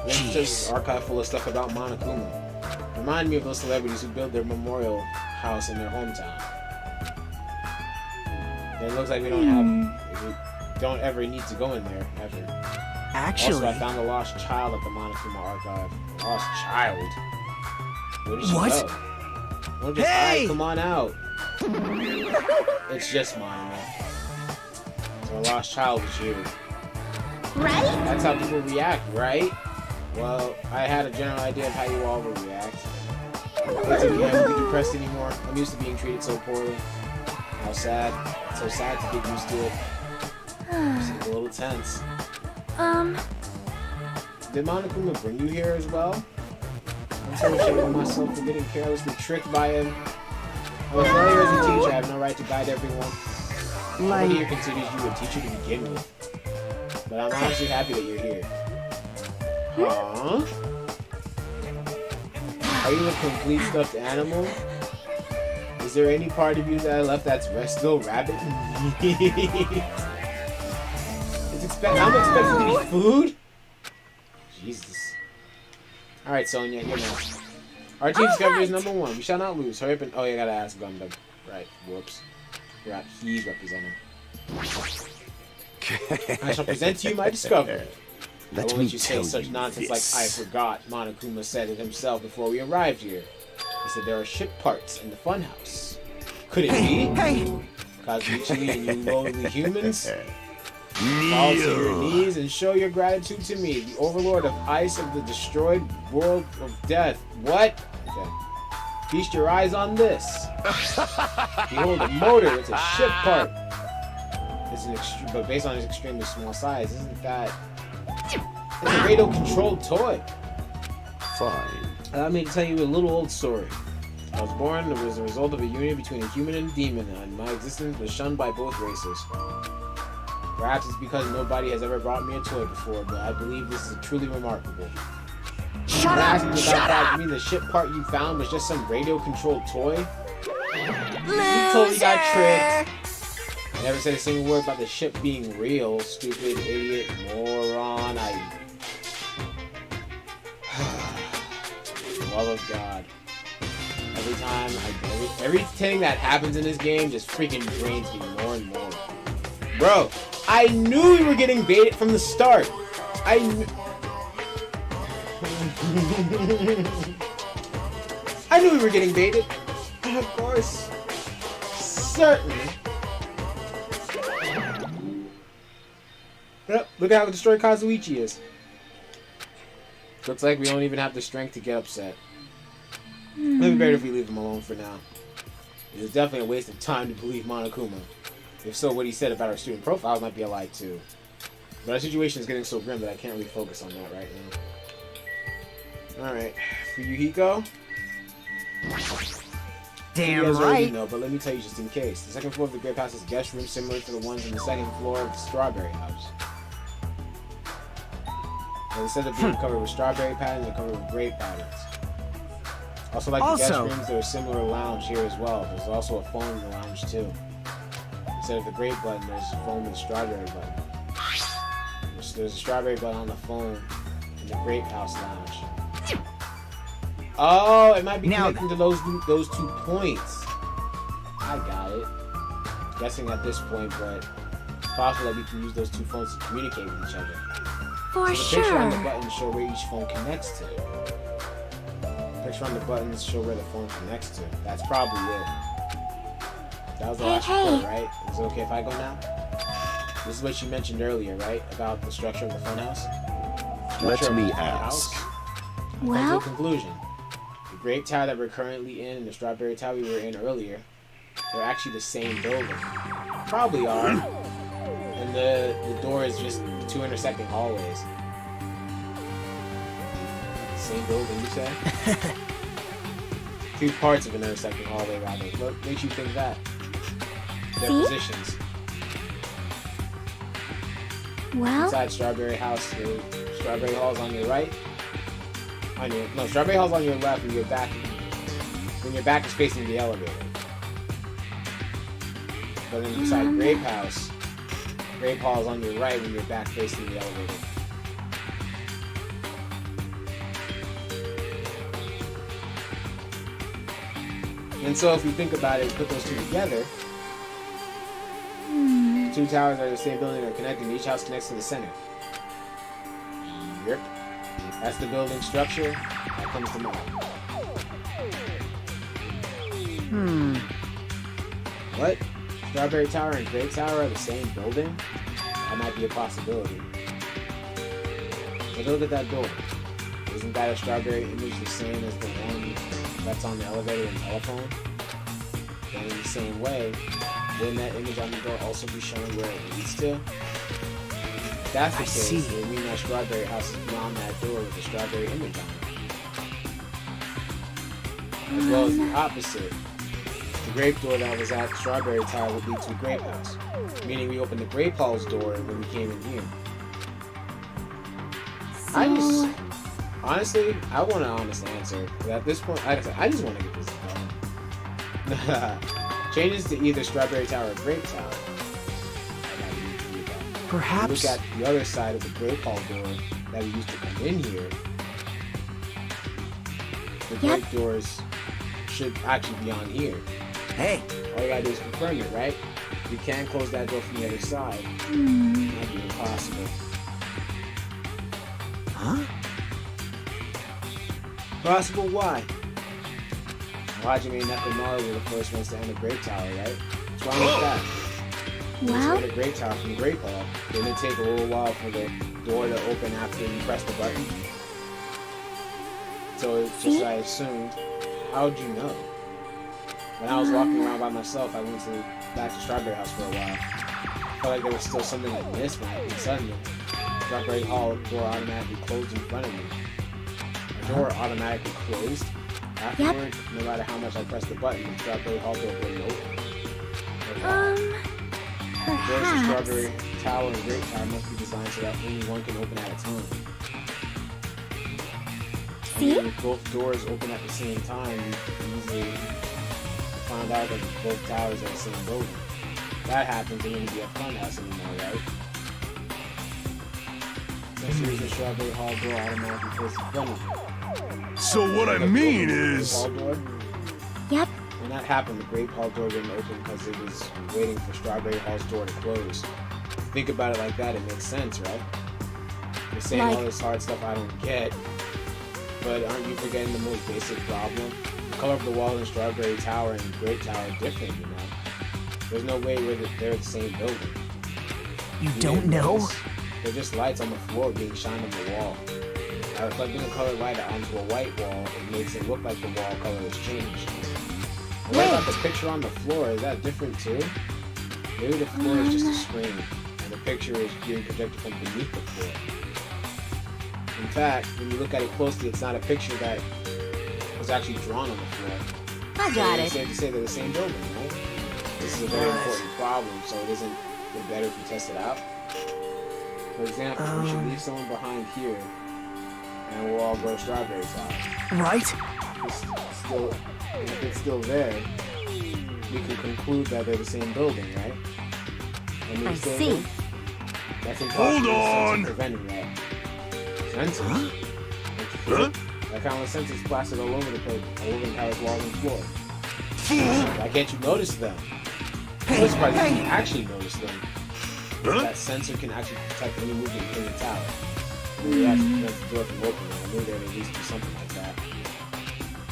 It's just an archive full of stuff about Monokuma. Remind me of those celebrities who built their memorial house in their hometown. It looks like we don't ever need to go in there, ever. Actually, Also, I found a lost child at the Monokuma Archive. Lost child? Where did she What? go? Don't just Hey! hide, come on out. It's just Monokuma. So a lost child was you. Right? That's how people react, right? Well, I had a general idea of how you all would react. It's okay, I won't be depressed anymore. I'm used to being treated so poorly. How sad. It's so sad to get used to it. Seems a little tense. Did Monokuma bring you here as well? I'm so ashamed of myself for getting carelessly tricked by him. I'm a failure as a teacher. I have no right to guide everyone. Nobody here considers you a teacher to begin with. But I'm honestly happy that you're here. Huh? Are you a complete stuffed animal? Is there any part of you that I left that's still rabbit? I'm expected to eat food? Jesus. Alright, Sonya, you know. Our team's discovery is number 1. We shall not lose. Hurry up and... Oh, you gotta ask Gundam. Right, whoops. Forgot he's representing. I shall present to you my discovery. I won't let you say such nonsense like I forgot. Monokuma said it himself before we arrived here. He said there are ship parts in the funhouse. Could it be? Hey! Kazuichi and you lowly humans? Fall to your knees and show your gratitude to me, the overlord of ice of the destroyed world of death. What? Okay. Feast your eyes on this. Behold, a motor. It's a ship part. It's an but based on its extremely small size, isn't that? It's a radio-controlled toy. Fine. Allow me to tell you a little old story. I was born as a result of a union between a human and a demon, and my existence was shunned by both races. Perhaps it's because nobody has ever brought me a toy before, but I believe this is truly remarkable. Shut up! Shut up! You mean the ship part you found was just some radio-controlled toy? You totally got tricked. I never said a single word about the ship being real, stupid, idiot, moron. Love of God. Everything that happens in this game just freaking drains me more and more. Bro, I knew we were getting baited from the start. I knew we were getting baited. Of course. Certainly. Yep, look at how destroyed Kazuichi is. Looks like we don't even have the strength to get upset. It'd be better if we leave him alone for now. It is definitely a waste of time to believe Monokuma. If so, what he said about our student profiles might be a lie too. But our situation is getting so grim that I can't really focus on that right now. Alright, for Yuhiko? Damn you guys already right. know, but let me tell you just in case. The second floor of the Grape House is guest room similar to the ones in the second floor of the Strawberry House. And instead of being covered with strawberry patterns, they're covered with grape patterns. Also, like the guest rooms, there's a similar lounge here as well. There's also a phone in the lounge too. Instead of the grape button, there's a phone with a strawberry button. There's a strawberry button on the phone in the Grape House lounge. Oh, it might be connecting to those 2 points. I got it. I'm guessing at this point, but it's possible that we can use those 2 phones to communicate with each other. For so the sure. picture on the buttons show where each phone connects to. The picture on the buttons show where the phone connects to. That's probably it. That was the last report, right? Is it okay if I go now? This is what you mentioned earlier, right? About the structure of the funhouse? Let me ask. Well? To a conclusion. The Grape Tower that we're currently in and the Strawberry Tower we were in earlier, they're actually the same building. Probably are. And the door is just 2 intersecting hallways. Same building, you say? 2 parts of an intersecting hallway, rather. What makes you think that? Their positions. Well? Inside Strawberry House, the Strawberry Hall's on your right. Strawberry Hall's on your left, and when your back is facing the elevator. But then inside Grape House, Grape Hall's on your right when your back facing the elevator. And so if you think about it, put those 2 together, 2 towers are in the same building, are connected, and each house connects to the center. Yep. That's the building structure that comes to mind. What? Strawberry Tower and Grape Tower are the same building? That might be a possibility. Take a look at that door. Isn't that a strawberry image the same as the one that's on the elevator and telephone? And in the same way, wouldn't that image on the door also be showing where it leads to? If that's the case, it would mean that Strawberry House is beyond that door with the strawberry image on it. as well as the opposite. The grape door that was at Strawberry Tower would lead to a grape house, meaning we opened the grape hall's door when we came in here. So... Honestly, I want an honest answer. But at this point, like I said, I just want to get this done. Changes to either Strawberry Tower or Grape Tower. Perhaps. Look at the other side of the Grape Hall door that we used to come in here. The grape doors should actually be on here. Hey. All you gotta do is confirm it, right? You can close that door from the other side. That'd be impossible. Huh? Possible? Why? Hajime and Nekomaru were the first ones to enter Grape Tower, right? What's wrong with that? Well, Once you enter Grape Tower from Grape Hall, didn't it take a little while for the door to open after you press the button? So it's just I assumed. How'd you know? When I was walking around by myself, I went back to Strawberry House for a while. I felt like there was still something I missed when I suddenly Strawberry Hall door automatically closed in front of me. The door automatically closed. Afterward, no matter how much I pressed the button, the Strawberry Hall door wouldn't open. Doors to perhaps. Strawberry Tower and Grape Tower must be designed so that only one can open at a time. See? And if both doors open at the same time, you usually find out that both towers are the same building. That happens, it wouldn't be a fun house anymore, right? Since there's a Strawberry Hall door automatically closed in front of you. So what I mean is... Hall door, Yep. when that happened, the Grape Hall door didn't open because it was waiting for Strawberry Hall's door to close. Think about it like that, it makes sense, right? You're saying all this hard stuff I don't get, but aren't you forgetting the most basic problem? The color of the wall in Strawberry Tower and Grape Tower are different, you know? There's no way they're the same building. You don't know? They're just lights on the floor being shined on the wall. By reflecting a colored light onto a white wall, it makes it look like the wall color has changed. And what about the picture on the floor? Is that different too? Maybe the floor is just a screen, and the picture is being projected from beneath the floor. In fact, when you look at it closely, it's not a picture that was actually drawn on the floor. I got It's it. safe to say they're the same building, right? This is a very important problem, so it isn't it better if we test it out? For example, we should leave someone behind here, and we'll all go to Strawberry Tower. Right? If it's still there, we can conclude that they're the same building, right? I see. That's impossible. Hold on! Preventing that. Sensors? Huh? That kind of sensors plastered all over the place, all over the tower's walls and floor. Why can't you notice them? I'm surprised you can actually notice them. Huh? That sensor can actually detect any movement in the tower. Maybe that's the door from opening. I knew there'd at least be something like that.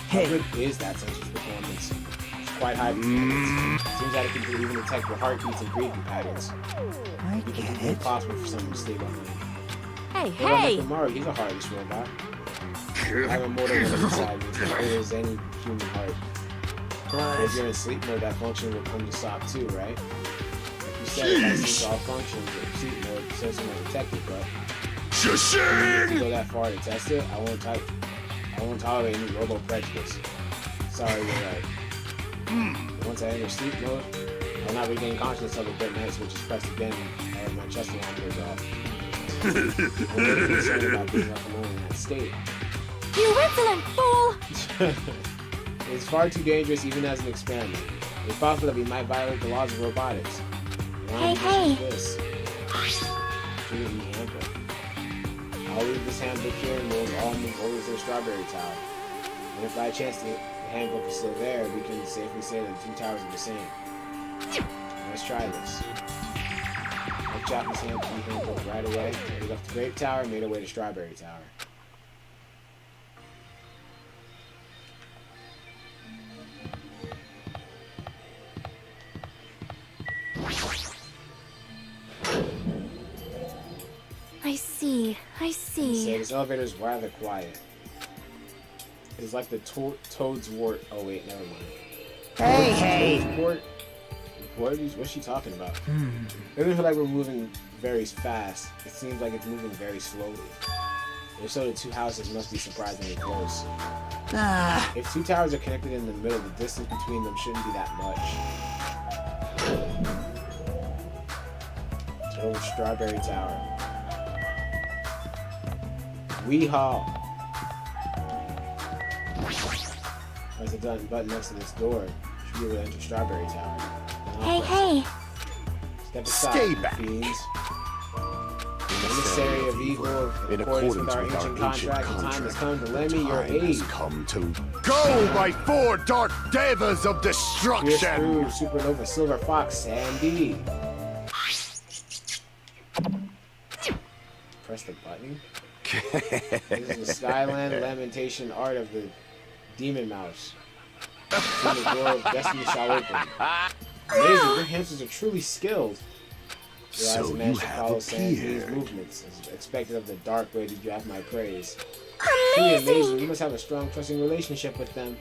How good is that sensor's performance? It's quite high performance. Seems that it can even detect your heartbeats and breathing patterns. I It can get be it. impossible for someone to stay behind. Hey, What about hey! Nekomaru? He's a heartless robot. I have a motor inside me, as good as any human heart. But if you're in sleep mode, that function will come to stop too, right? Like you said, it has ceased all functions in sleep mode, the sensor will detect it, but if you Shashing! go that far to test it, I won't tolerate any robo prejudice. Sorry, you're right. Once I enter sleep mode, I'll not regain consciousness until the good night switch is pressed again and my chest alarm goes off. I'm really concerned about being left alone in that state. You insolent fool! It's far too dangerous even as an experiment. It's possible that we might violate the laws of robotics. Hey, hey. This. Treat me handbook. I'll leave this handbook here and we'll all move over to the Strawberry Tower. And if by chance the handbook is still there, we can safely say that the two towers are the same. Let's try this. I chopped this handbook right away. We left the Grape Tower and made our way to Strawberry Tower. I see. This elevator is rather quiet. It's like the Toad's Wart. Oh wait, never mind. Hey! Toad's Wart? What's she talking about? It doesn't feel like we're moving very fast. It seems like it's moving very slowly. If so, the two houses must be surprisingly close. Ah, If two towers are connected in the middle, the distance between them shouldn't be that much. Total Strawberry Tower. Weehaw! There's a button next to this door. Should be able to enter Strawberry Tower. Hey, hey. Step aside, Stay you back. fiends. Emissary of evil, in accordance with our ancient contract, the time has come to lend me your aid. Come to go, my four dark devas of Pierce destruction! through, Supernova, Silver Fox, Sandy. Press the button. This is the Skyland Lamentation art of the Demon Mouse. Soon the door of destiny shall open. Amazing, your hamsters are truly skilled. Your eyes So managed you to have follow Sandy's appeared. movements, as expected of the dark way you have my praise. Truly amazing, you must have a strong, trusting relationship with them.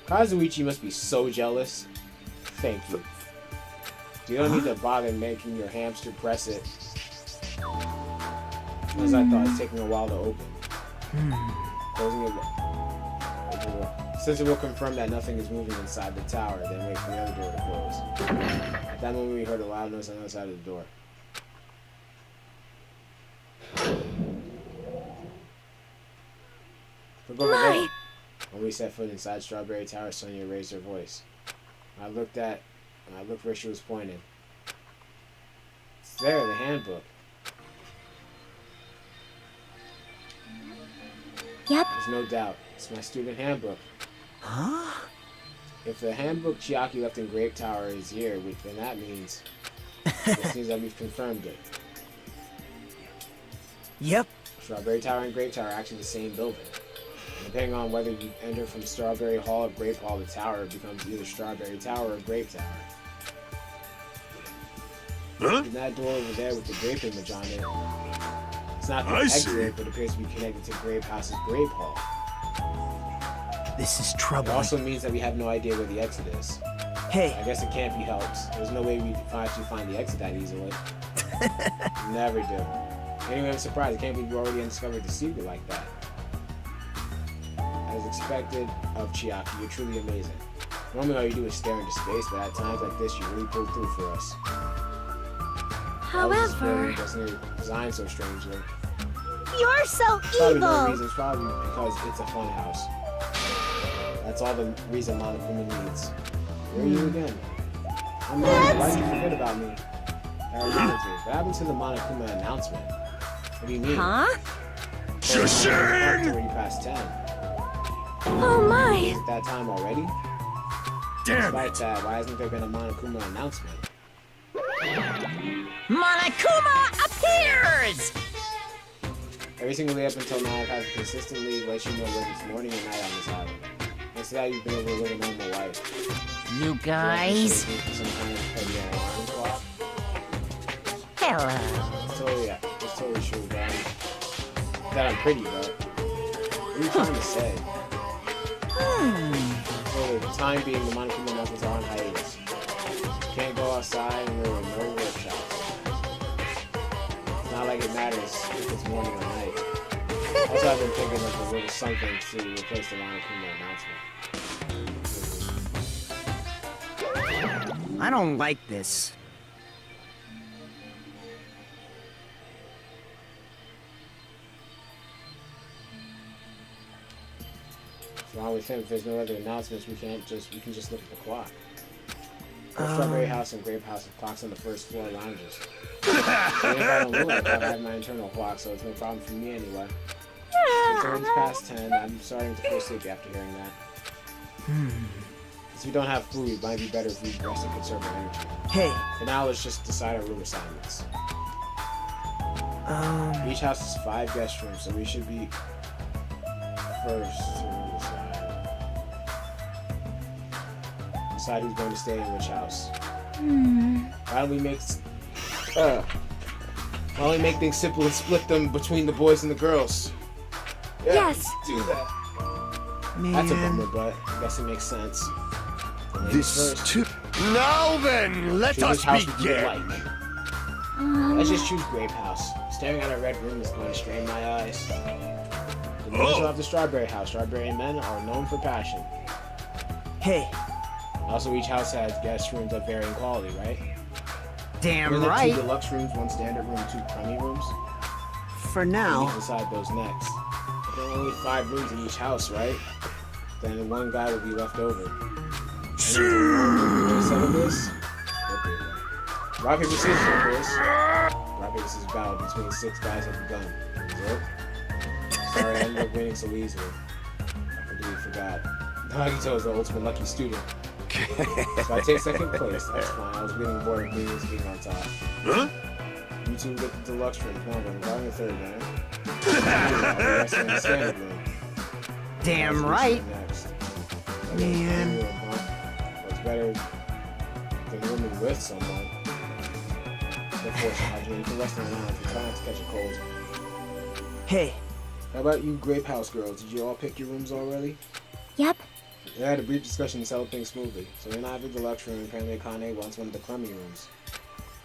Kazuichi must be so jealous. Thank you. You don't need to bother making your hamster press it. As I thought, it's taking a while to open. Closing it. Open it. Since it will confirm that nothing is moving inside the tower, then wait for the other door to close. At that moment, we heard a loud noise on the other side of the door. Look over there. When we set foot inside Strawberry Tower, Sonia raised her voice. I looked where she was pointing. It's there, the handbook. Yep. There's no doubt. It's my student handbook. huh? If the handbook Chiaki left in Grape Tower is here, then that means it seems that we've confirmed it. Yep. Strawberry Tower and Grape Tower are actually the same building. And depending on whether you enter from Strawberry Hall or Grape Hall, the tower becomes either Strawberry Tower or Grape Tower. Huh? And that door over there with the grape image on it, it's not the I exit, see. but appears to be connected to Grape House's Grape Hall. This is It troubling. also means that we have no idea where the exit is. I Hey, guess it can't be helped. There's no way we can actually find the exit that easily. Never do. Anyway, I'm surprised. I can't believe you already undiscovered the secret like that. As expected of Chiaki, you're truly amazing. Normally all you do is stare into space, but at times like this, you really pull through for us. However, Wasn't designed so strangely. you're so Probably no evil. reason. It's probably because it's a fun house. That's all the reason Monokuma needs. Where are you again? I'm not. Why did you forget about me? That reminds me. What happened to the Monokuma announcement? What do you mean? Huh? Shishing! Already past 10. Oh my. Is it that time already? Damn Despite it! that, why hasn't there been a Monokuma announcement? Monokuma appears! Every single day up until now, I've had to consistently let you know whether it's morning or night on this island. Thanks to that, you've been able to live a normal life. You guys. Some kind of heavy alarm clock. Hello. It's totally true, that I'm pretty, but what are you trying to say? For the time being, the Monokuma announcements are on hiatus. Can't go outside and there are no workshops. It's not like it matters if it's morning or night. Also, I've been thinking of a little something to replace the Monokuma announcement. I don't like this. What's wrong with him? If there's no other announcements, we can just look at the clock. The Strawberry House and Grape House have clocks on the first floor lounges. Even if I don't look like that, I have my internal clock, so it's no problem for me anyway. It's already past 10. I'm starting to fall asleep after hearing that. Since we don't have food, it might be better if we rest and conserve our energy. Hey, For now, let's just decide our room assignments. Each house has 5 guest rooms, so we should be first to decide who's going to stay in which house. Why don't we make things simple and split them between the boys and the girls? Yeah, Yes. do that. man. That's a bummer, but I guess it makes sense. The ladies This first. too. Now then, let Choose us which house would you begin. like. Let's just choose Grape House. Staring at a red room is going to strain my eyes. The members of the Strawberry House, Strawberry men, are known for passion. Hey, Also, each house has guest rooms of varying quality, right? damn Were there right. 2 deluxe rooms, 1 standard room, 2 crummy rooms? For You now. can decide those next. There are only 5 rooms in each house, right? Then the 1 guy will be left over. Settle this? Okay. Rock, paper, scissors, of course. Rock, paper, scissors battle between 6 guys have begun. Yep. Sorry, I ended up winning so easily. I completely forgot. Nagito is the ultimate lucky student. So I take second place, that's fine. I was winning more than being on top. Huh? You two get the deluxe room. Come on, I'm going third, man. I'll be in the standard room. Damn I'll right. next. Man. Room, huh? What's better than rooming with someone? Unfortunately, you can rest in the lounge. You're trying not to catch a cold. Hey, How about you Grape House girls? Did you all pick your rooms already? Yep. They had a brief discussion to settle things smoothly. So you're not in the deluxe room, and apparently Akane wants one of the crummy rooms.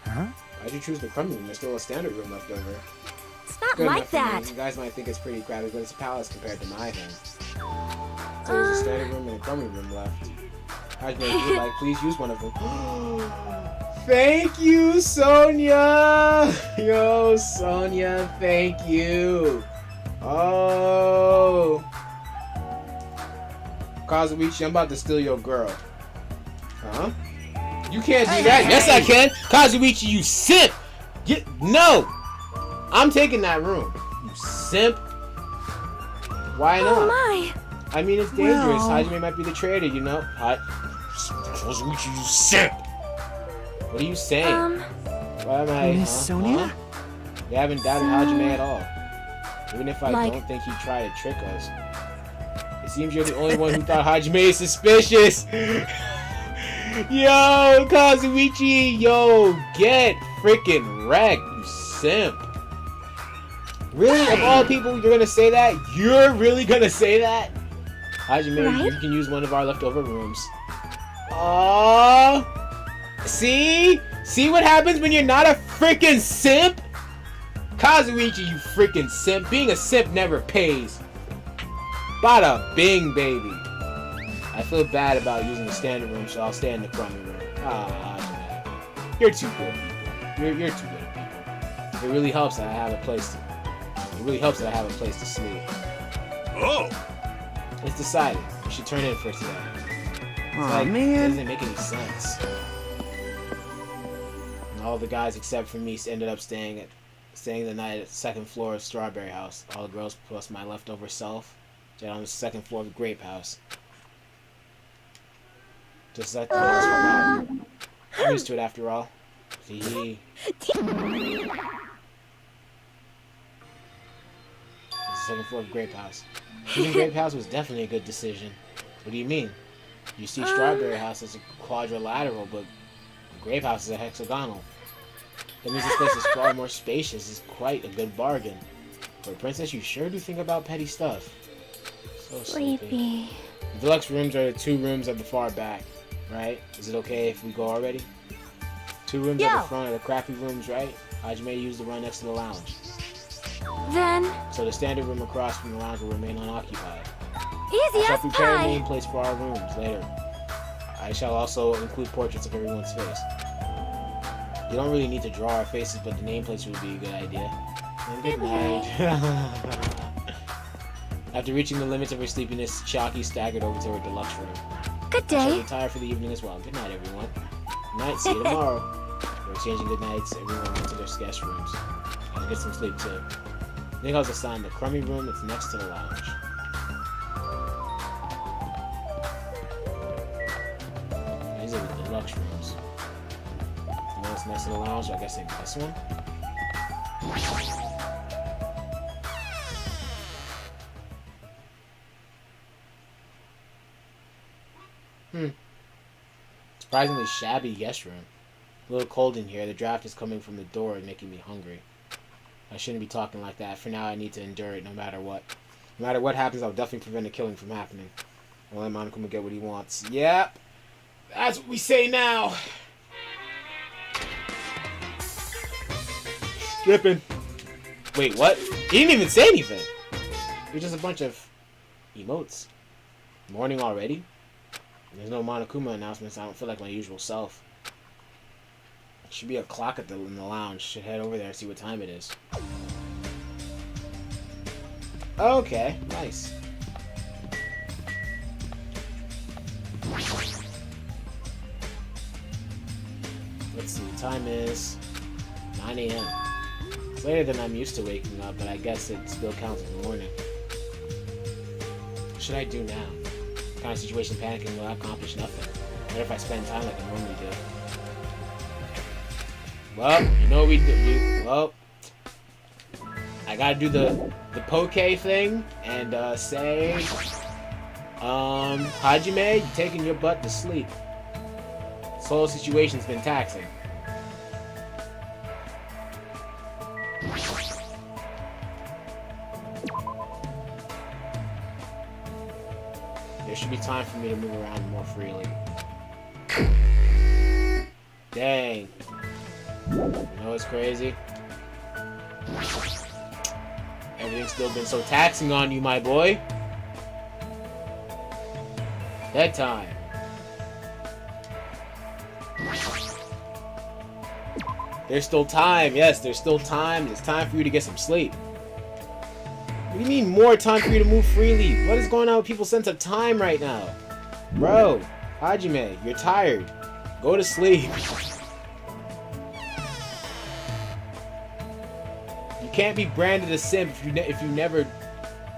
huh? Why'd you choose the crummy room? There's still a standard room left over. It's not Good like enough for me. that. You guys might think it's pretty crowded, but it's a palace compared to my home. So there's a standard room and a crummy room left. Hajime, if you'd like, please use one of them. Thank you, Sonia! Yo, Sonia, thank you! Oh! Kazuichi, I'm about to steal your girl. Huh? You can't do that. Yes, I can. Kazuichi, you simp! No! I'm taking that room. You simp. Why not? Oh my. I mean, it's dangerous. Well- Hajime might be the traitor, you know? Kazuichi, you simp! What are you saying? Why am I... Miss Sonia? Huh? They haven't doubted Hajime at all. Even if I Like- don't think he'd try to trick us. It seems you're the only one who thought Hajime is suspicious. Yo, Kazuichi, yo, get freaking wrecked, you simp. Really? Of all people, you're gonna say that? You're really gonna say that? Hajime, Right? you can use one of our leftover rooms. Aww. See? See what happens when you're not a freaking simp? Kazuichi, you freaking simp. Being a simp never pays. Bada bing, baby. I feel bad about using the standard room, so I'll stay in the crummy room. Ah, man. You're too good, people. You're too good, people. It really helps that I have a place to. It really helps that I have a place to sleep. Oh! It's decided. We should turn in for today. Aw, It man. doesn't make any sense. And all the guys except for me ended up staying the night at the 2nd floor of Strawberry House. All the girls plus my leftover self stayed on the 2nd floor of Grape House. Just like the rest forgot. I'm used to it after all. Hee. It's the 2nd floor of Grape House. Choosing Grape House was definitely a good decision. What do you mean? You see Strawberry House as a quadrilateral, but Grape House is a hexagonal. That means this place is far more spacious. It's quite a good bargain. For a princess, you sure do think about petty stuff. So sleepy. Sleepy. The deluxe rooms are the 2 rooms at the far back, right? Is it okay if we go already? 2 rooms at the front are the crappy rooms, right? Hajime used the one next to the lounge. Then, So the standard room across from the lounge will remain unoccupied. easy I shall as prepare pie. nameplates for our rooms later. I shall also include portraits of everyone's face. You don't really need to draw our faces, but the nameplates would be a good idea. And good night. After reaching the limits of her sleepiness, Chiaki staggered over to her deluxe room. Good I shall day. retire for the evening as well. Good night, everyone. Good night, see you tomorrow. They were exchanging good nights. Everyone went to their guest rooms. I had to get some sleep, too. I think I was assigned the crummy room that's next to the lounge. These are the deluxe rooms. The one that's next to the lounge, I guess maybe this one? Surprisingly shabby guest room. A little cold in here. The draft is coming from the door and making me hungry. I shouldn't be talking like that. For now, I need to endure it no matter what. No matter what happens, I'll definitely prevent a killing from happening. I'll let Monokuma get what he wants. Yep. That's what we say now. Stripping. Wait, what? He didn't even say anything. It was just a bunch of emotes. Morning already? There's no Monokuma announcements. I don't feel like my usual self. There should be a clock in the lounge. Should head over there and see what time it is. Okay, nice. Let's see, the time is 9 a.m. It's later than I'm used to waking up, but I guess it still counts as the morning. What should I do now? What kind of situation panicking will accomplish nothing? What if I spend time like I normally do? Well, you know what we do? Well, I gotta do the poke thing and say, Hajime, you taking your butt to sleep. This whole situation's been taxing. There should be time for me to move around more freely. Dang. You know what's crazy? Everything's still been so taxing on you, my boy. Bedtime. There's still time. Yes, there's still time. It's time for you to get some sleep. What do you mean more time for you to move freely? What is going on with people's sense of time right now? Bro, Hajime, you're tired. Go to sleep. You can't be branded a simp if you never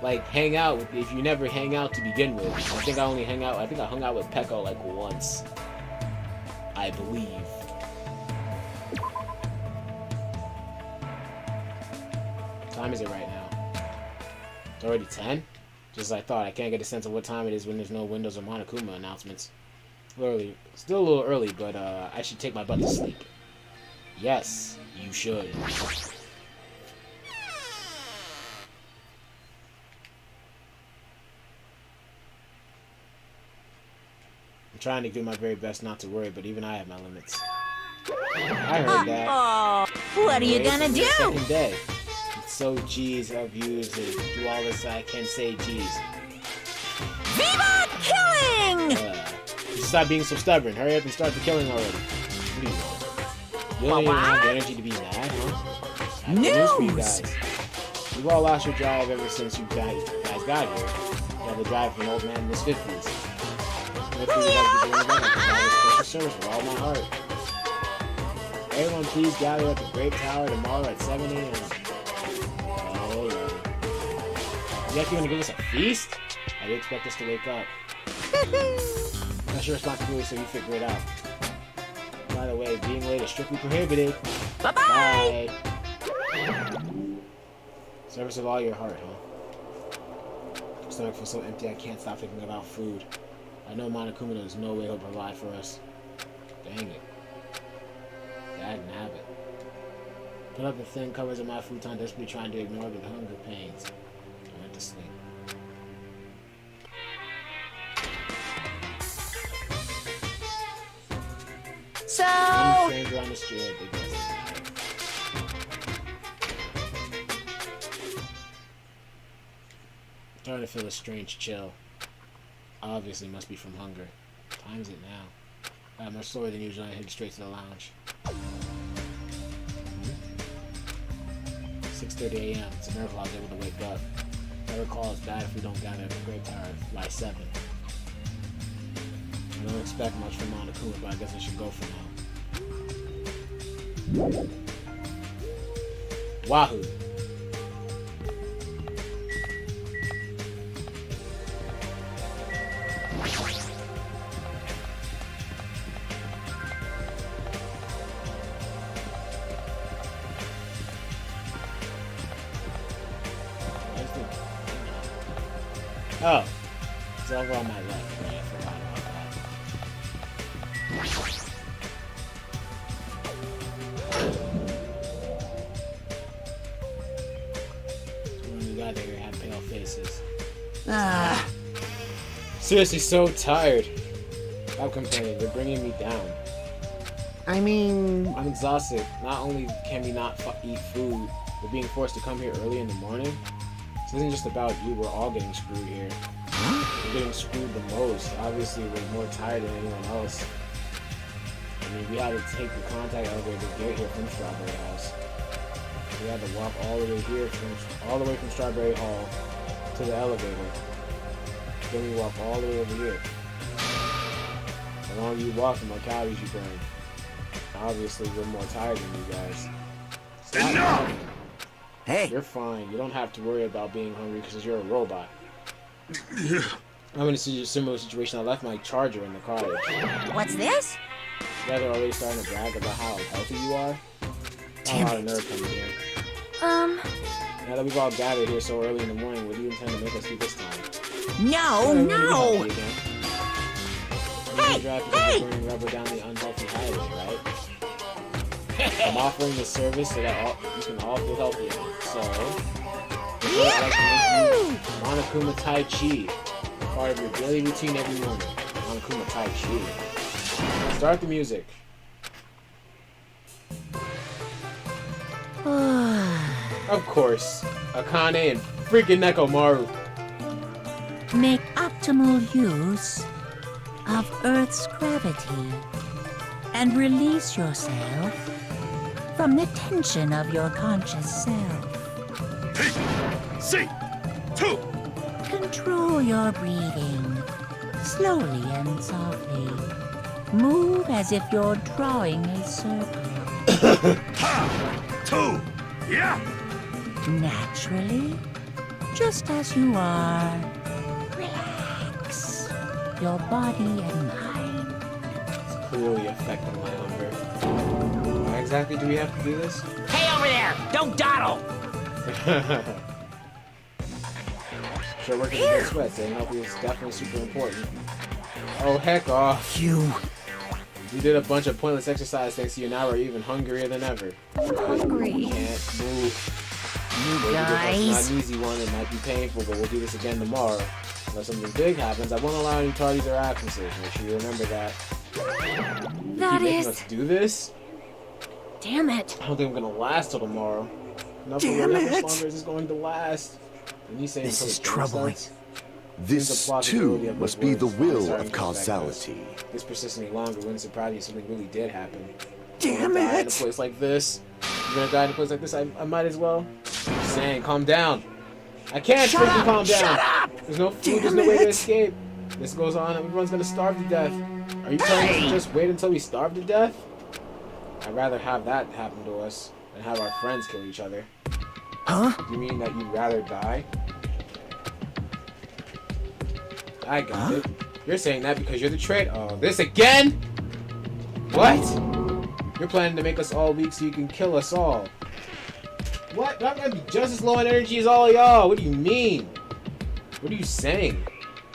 like hang out with, if you never hang out to begin with. I think I hung out with Pekko like once. I believe. What time is it right now? It's already 10? Just as I thought. I can't get a sense of what time it is when there's no Windows or Monokuma announcements. Early. Still a little early, but I should take my butt to sleep. Yes, you should. I'm trying to do my very best not to worry, but even I have my limits. I heard that. Oh, what are you gonna do? Second day. It's so G's of you to do all this. I can't say G's. Viva killing! Just stop being so stubborn. Hurry up and start the killing already. What do you want? You don't even have the energy to be mad, huh? I have news for you guys. You've all lost your drive ever since you guys got here. You have the drive from an old man in his 50s. Hopefully you guys be doing better. I special service with all my heart. Everyone please gather at the Grape Tower tomorrow at 7 a.m. Oh, yeah. You actually gonna give us a feast? I do expect us to wake up. That's your responsibility, so you figure it out. By the way, being late is strictly prohibited. Bye-bye! Bye! Service of all your heart, huh? My stomach feels so empty I can't stop thinking about food. I know Monokuma knows no way he'll provide for us. Dang it. Bad habit. Put up the thin covers of my futon, desperately trying to ignore the hunger pains. I went to sleep. So... I'm a stranger on the street. Starting to feel a strange chill. Obviously must be from hunger. What time is it now? I'm much slower than usual. I head straight to the lounge. 6:30 a.m. It's a miracle I was able to wake up. I recall it's bad if we don't gather at the Great Tower by 7. I don't expect much from Monokuma, but I guess I should go for now. Wahoo! Oh, it's over on my left. I forgot about that. When you got there, had pale faces. Seriously, so tired. Stop complaining. They're bringing me down. I mean... I'm exhausted. Not only can we not eat food, We're being forced to come here early in the morning. This isn't just about you, we're all getting screwed here. We're getting screwed the most. Obviously, we're more tired than anyone else. I mean, we had to take the contact elevator to get here from Strawberry House. We had to walk all the way here, all the way from Strawberry Hall to the elevator. Then we walk all the way over here. The longer you walk, the more calories you burn. Obviously, we're more tired than you guys. Enough! Hey! You're fine. You don't have to worry about being hungry because you're a robot. I'm in a similar situation. I left my charger in the cottage. What's this? You guys are already starting to brag about how healthy you are. Damn Not a it. nerve coming here. Now that we've all gathered here so early in the morning, what do you intend to make us do this time? No! Hey! Hey! Burning rubber down the unhealthy highway, right? I'm offering this service so that you can all feel healthy again. So, I'd like to make you Monokuma Tai Chi, part of your daily routine every morning. Monokuma Tai Chi. Start the music. Of course, Akane and freaking Nekomaru. Make optimal use of Earth's gravity and release yourself from the tension of your conscious self. Hey! See! Two! Control your breathing slowly and softly. Move as if you're drawing a circle. Ha! Two! Yeah! Naturally, just as you are. Relax your body and mind. It's clearly affecting my hunger. Why exactly do we have to do this? Hey, over there! Don't dawdle! Sure, working against sweat, staying healthy is definitely super important. Oh, heck off. You. You did a bunch of pointless exercise thanks to you, now we're even hungrier than ever. Hungry. We can't move. You It's guys. not an easy one, it might be painful, but we'll do this again tomorrow. Unless something big happens, I won't allow any tardies or absences. Make sure you remember that. You That keep making is- us do this? Damn it. I don't think I'm gonna last till tomorrow. Enough Damn how much it. longer is this going to last? And you say This until is the game troubling. starts? This, There's a plausibility too, of must those be the words will starting of to affect us. causality. If this persists any longer, wouldn't surprise you if something really did happen. Damn Die in a it! place like this. You're gonna die in a place like this, I might as well. I'm just saying, calm down. I can't Shut freaking up! calm down. Shut up! There's no food, Damn there's no way to it! escape. This goes on, everyone's gonna starve to death. Are you telling us to just wait until we starve to death? I'd rather have that happen to us than have our friends kill each other. Huh? You mean that you'd rather die? I got it. You're saying that because you're the traitor. Oh, this again? What? You're planning to make us all weak so you can kill us all. What? I'm gonna be just as low on energy as all of y'all. What do you mean? What are you saying?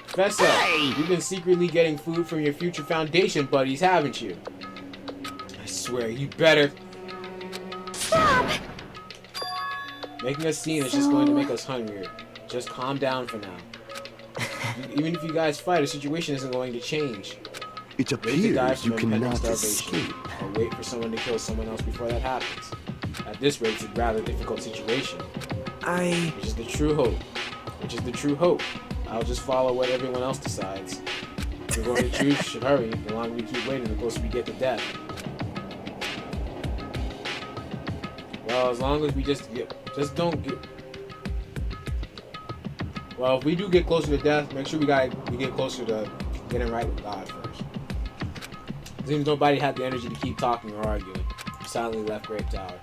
Fess up. You've been secretly getting food from your future Foundation buddies, haven't you? I swear, you better. Stop! Making a scene is just going to make us hungrier. Just calm down for now. Even if you guys fight, the situation isn't going to change. It Wait to die appears from you impending cannot starvation, escape. or wait for someone to kill someone else before that happens. At this rate, it's a rather difficult situation, which is the true hope. Which is the true hope. I'll just follow what everyone else decides. If we're going to choose, should hurry. The longer we keep waiting, the closer we get to death. Well, as long as we just don't get. Well, if we do get closer to death, make sure we get closer to getting right with God first. It seems nobody had the energy to keep talking or arguing. Silently left Grape Tower.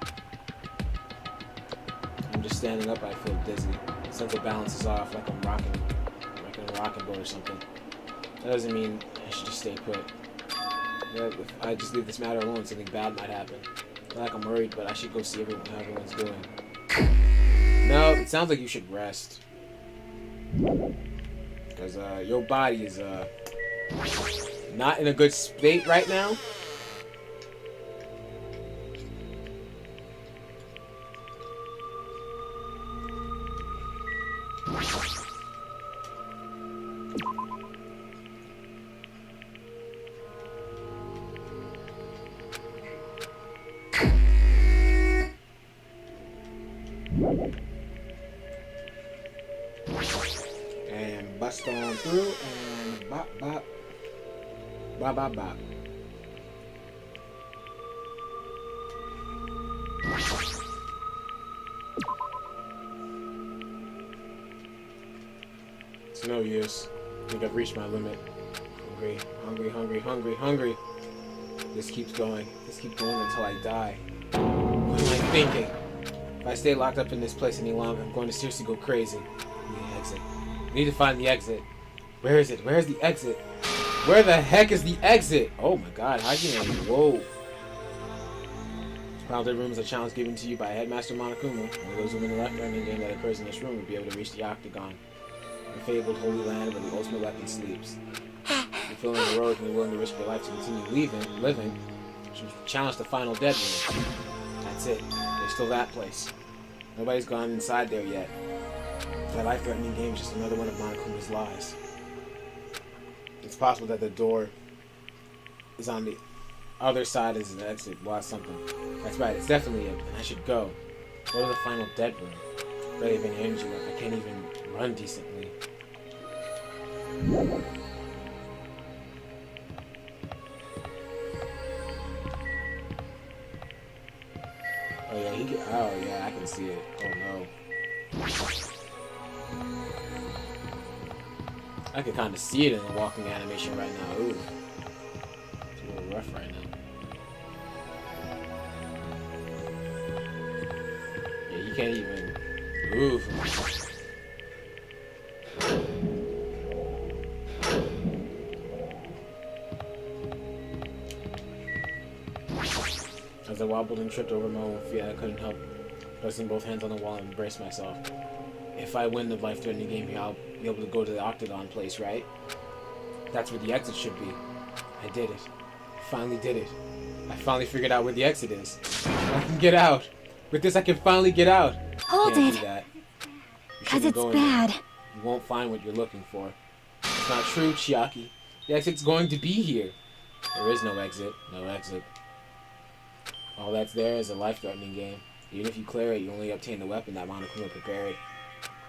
I'm just standing up. I feel dizzy. Sense of balance is off, like I'm rocking a rocking boat or something. That doesn't mean I should just stay put. Yeah, if I just leave this matter alone, something bad might happen. I feel like I'm worried, but I should go see how everyone's doing. No, it sounds like you should rest. Because your body is not in a good state right now. through and bop, bop. Bop, bop, bop. It's no use. I think I've reached my limit. Hungry, hungry, hungry, hungry, hungry. This keeps going. This keeps going until I die. What am I thinking? If I stay locked up in this place any longer, I'm going to seriously go crazy. The exit. I need to find the exit. Where is it? Where's the exit? Where the heck is the exit? Oh my god, how can I... Whoa. Crowded room is a challenge given to you by Headmaster Monokuma. Only those who win the left learning game that occurs in this room will be able to reach the Octagon, the fabled holy land where the ultimate weapon sleeps. If you're feeling heroic and willing to risk your life to continue living, you should challenge the final dead room. That's it. There's still that place. Nobody's gone inside there yet. That life-threatening game is just another one of Monokuma's lies. It's possible that the door is on the other side as an exit. Well, that's something. That's right, it's definitely it. And I should go. Go to the final dead room. Barely have any energy left. I can't even run decently. Oh yeah, oh yeah, I can see it. Oh no. I can kind of see it in the walking animation right now. Ooh. It's a little rough right now. Yeah, you can't even move. As I wobbled and tripped over my own feet, I couldn't help pressing both hands on the wall and embrace myself. If I win the life-threatening game here, I'll be able to go to the Octagon place, right? That's where the exit should be. I did it. I finally did it. I finally figured out where the exit is. I can get out. With this, I can finally get out. Hold Can't it. do that. Because it's bad. You won't find what you're looking for. It's not true, Chiaki. The exit's going to be here. There is no exit. No exit. All that's there is a life-threatening game. Even if you clear it, you only obtain the weapon that Monokuma prepared.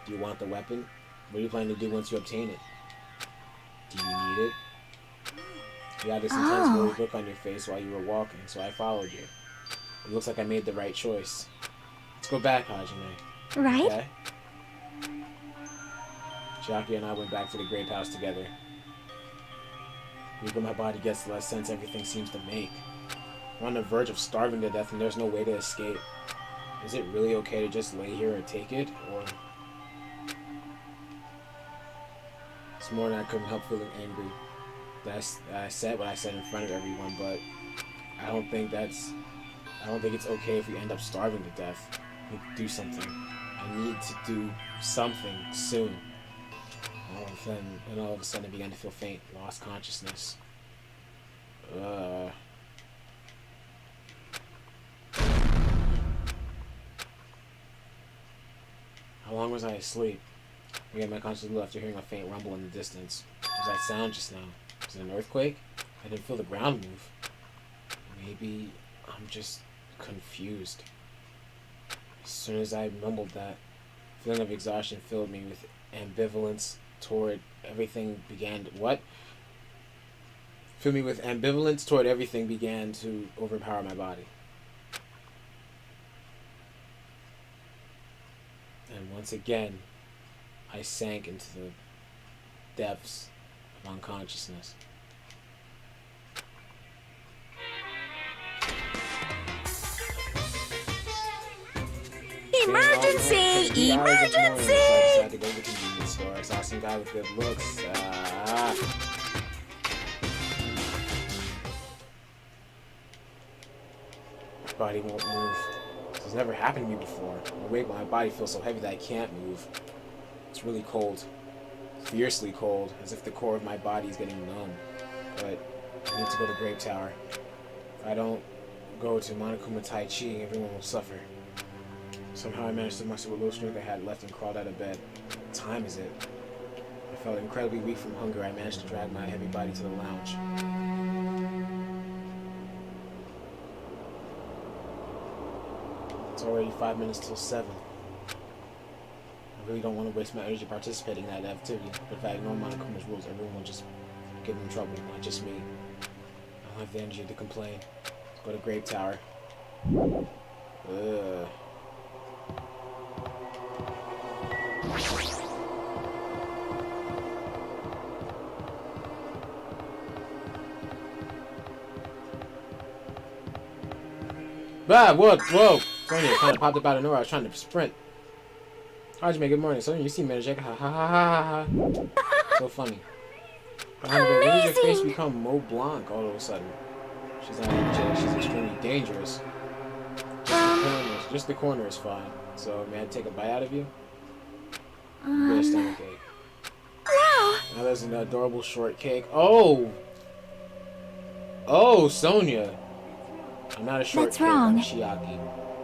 Do you want the weapon? What do you plan to do once you obtain it? Do you need it? You had this intense worried look on your face while you were walking, so I followed you. It looks like I made the right choice. Let's go back, Hajime. Right? Okay? Chiaki and I went back to the grape house together. The weaker my body gets, the less sense everything seems to make. We're on the verge of starving to death and there's no way to escape. Is it really okay to just lay here and take it, or... This morning I couldn't help feeling angry. I said what I said in front of everyone, but I don't think it's okay if we end up starving to death. I need to do something. I need to do something soon. And all of a sudden I began to feel faint, lost consciousness. How long was I asleep? I got my consciousness after hearing a faint rumble in the distance. What was that sound just now? Was it an earthquake? I didn't feel the ground move. Maybe I'm just confused. As soon as I mumbled that, a feeling of exhaustion filled me with ambivalence toward everything began to... What? Filled me with ambivalence toward everything began to overpower my body. And once again, I sank into the depths of unconsciousness. Emergency! I Emergency! decided to go to the convenience store. I saw some guy with good looks. My body won't move. This has never happened to me before. I'm awake, but my body feels so heavy that I can't move. It's really cold. Fiercely cold, as if the core of my body is getting numb. But I need to go to Grape Tower. If I don't go to Monokuma Tai Chi, everyone will suffer. Somehow I managed to muster what little strength I had left and crawled out of bed. What time is it? I felt incredibly weak from hunger. I managed to drag my heavy body to the lounge. It's already 5 minutes till 7. really don't want to waste my energy participating in that activity. But if I ignore Monokuma's rules, everyone will just get in trouble, not just me. I don't have the energy to complain. Let's go to Grape Tower. Ugh. Ah, whoa, whoa! Sonya kind of popped up out of nowhere. I was trying to sprint. Hajime, good morning. Sonya, you seem energetic. Ha ha ha ha ha. So funny. When did your face become Mont Blanc all of a sudden? She's not energetic. She's extremely dangerous. Just the corner is fine. So, may I take a bite out of you? You get a stomachache. Wow. Now there's an adorable shortcake. Oh! Oh, Sonya! I'm not a shortcake. I'm Chiaki.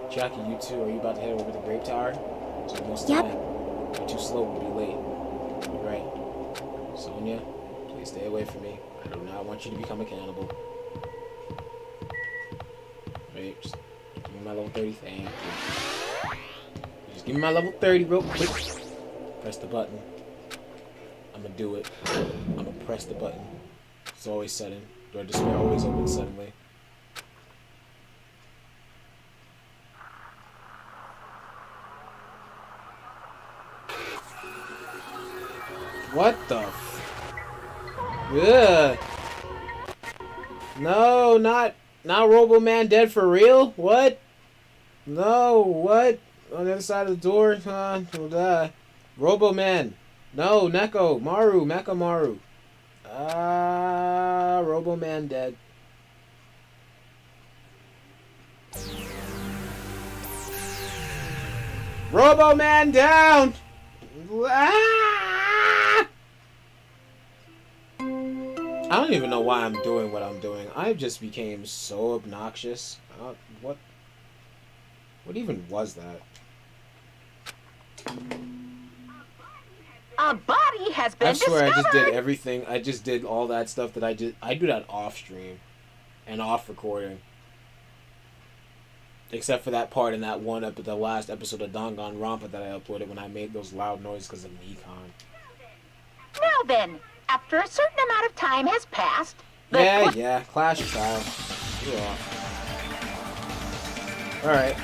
Chiaki, you two, are you about to head over to the Grape Tower? It's almost time. You're too slow, we'll be late. You're right. Sonya, please stay away from me. I do not want you to become a cannibal. Wait, just give me my level 30. Thank you. Just give me my level 30 real quick. Press the button. I'm gonna do it. I'm gonna press the button. It's always sudden. Door display always opens suddenly. What the f... Ugh. No, not Robo-Man dead for real? What? No, what? On the other side of the door? Robo-Man. No, Neko. Maru. Mecha Maru. Robo-Man dead. Robo-Man down! I don't even know why I'm doing what I'm doing. I just became so obnoxious. What even was that? A body has been I swear discovered. I just did everything. I just did all that stuff that I did. I do that off stream and off recording. Except for that part in that one the last episode of Danganronpa that I uploaded when I made those loud noises because of Nikon. Now then, after a certain amount of time has passed, Yeah, Clash Trial. You're off. Alright.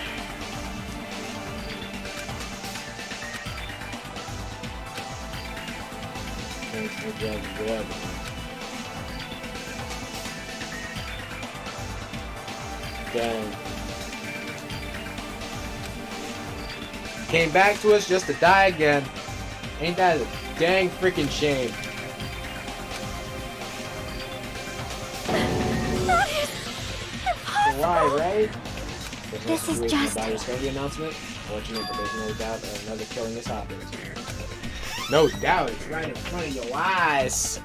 Dang. Came back to us just to die again. Ain't that a dang freaking shame? Why, right? This is just... About your study announcement? Fortunate, but there's no doubt that another killing has happened. No doubt, it's right in front of your eyes.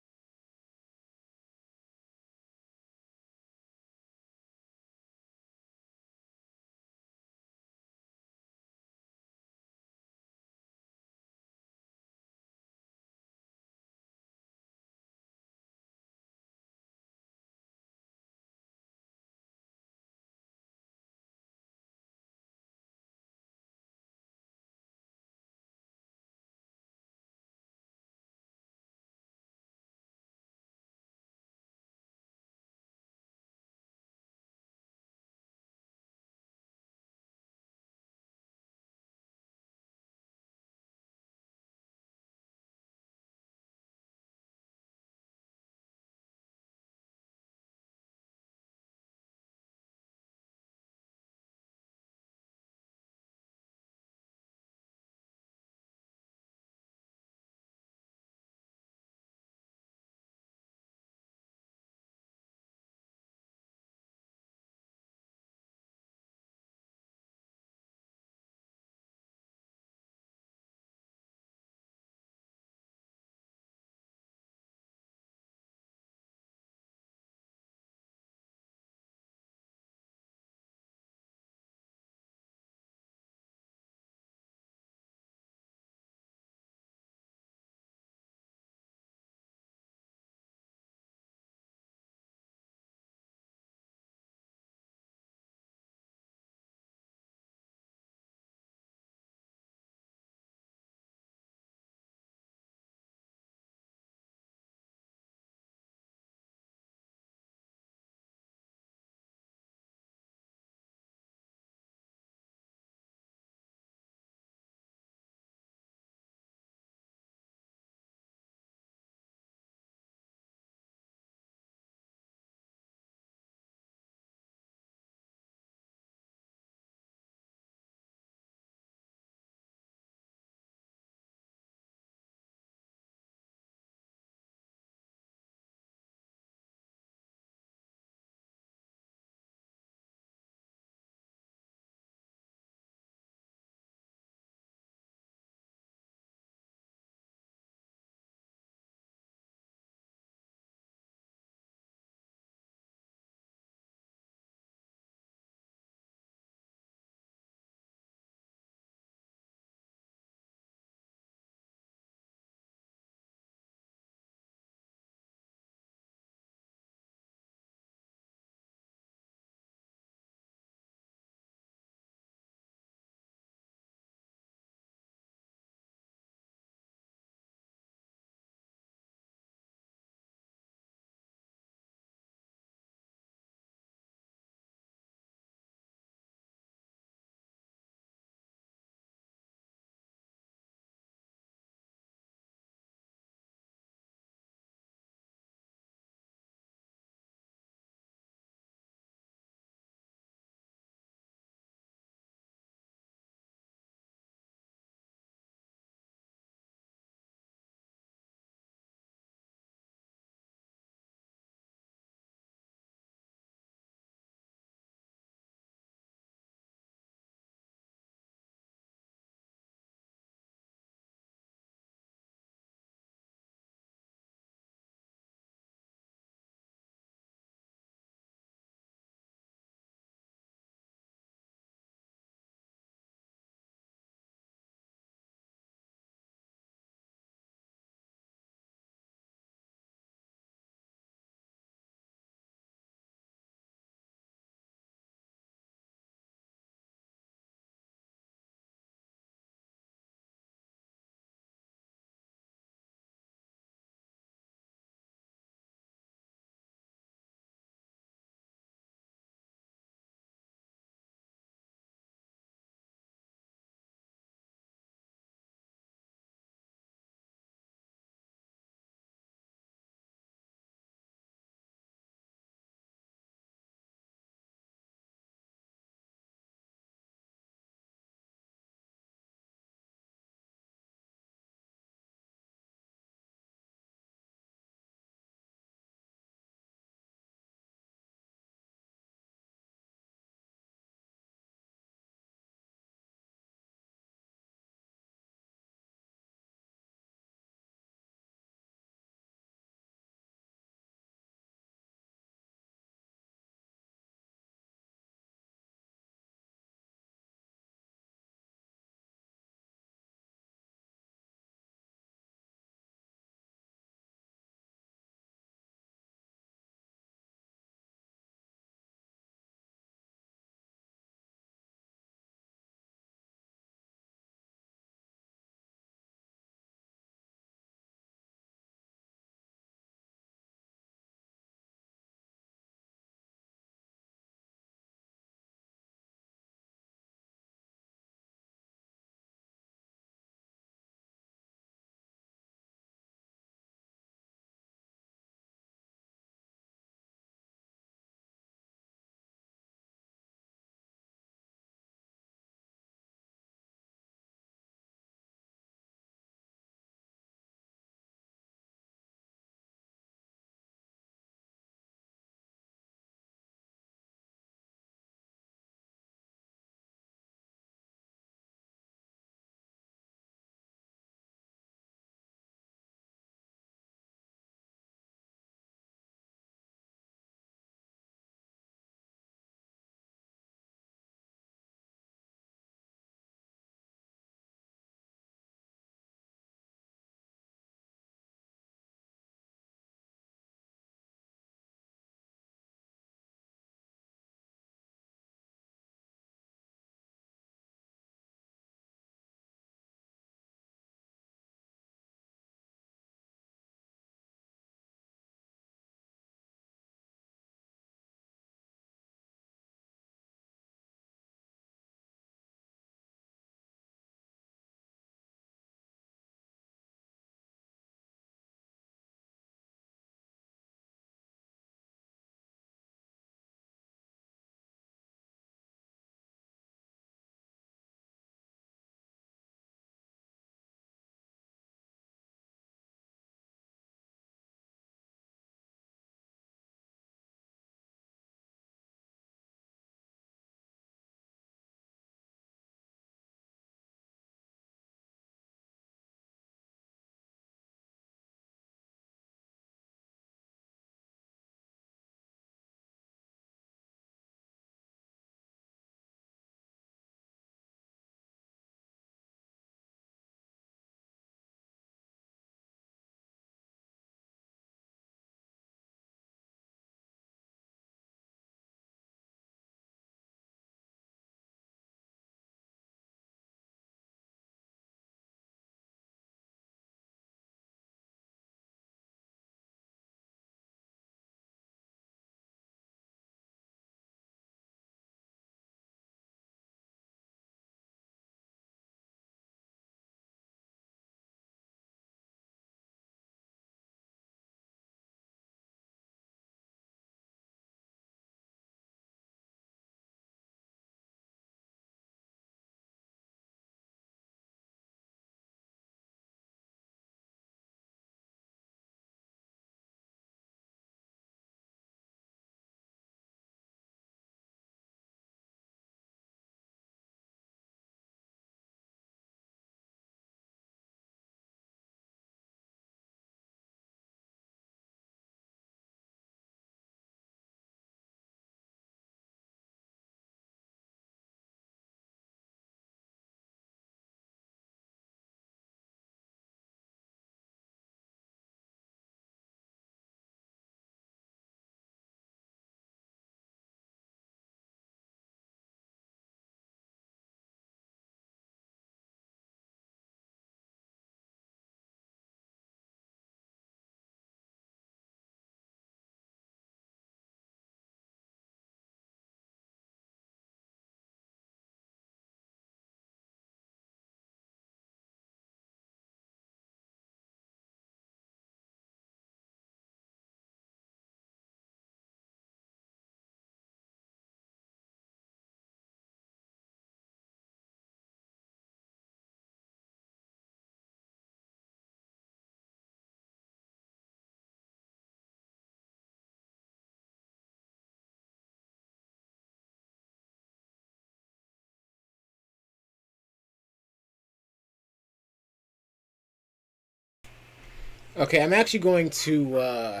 Okay, I'm actually going to,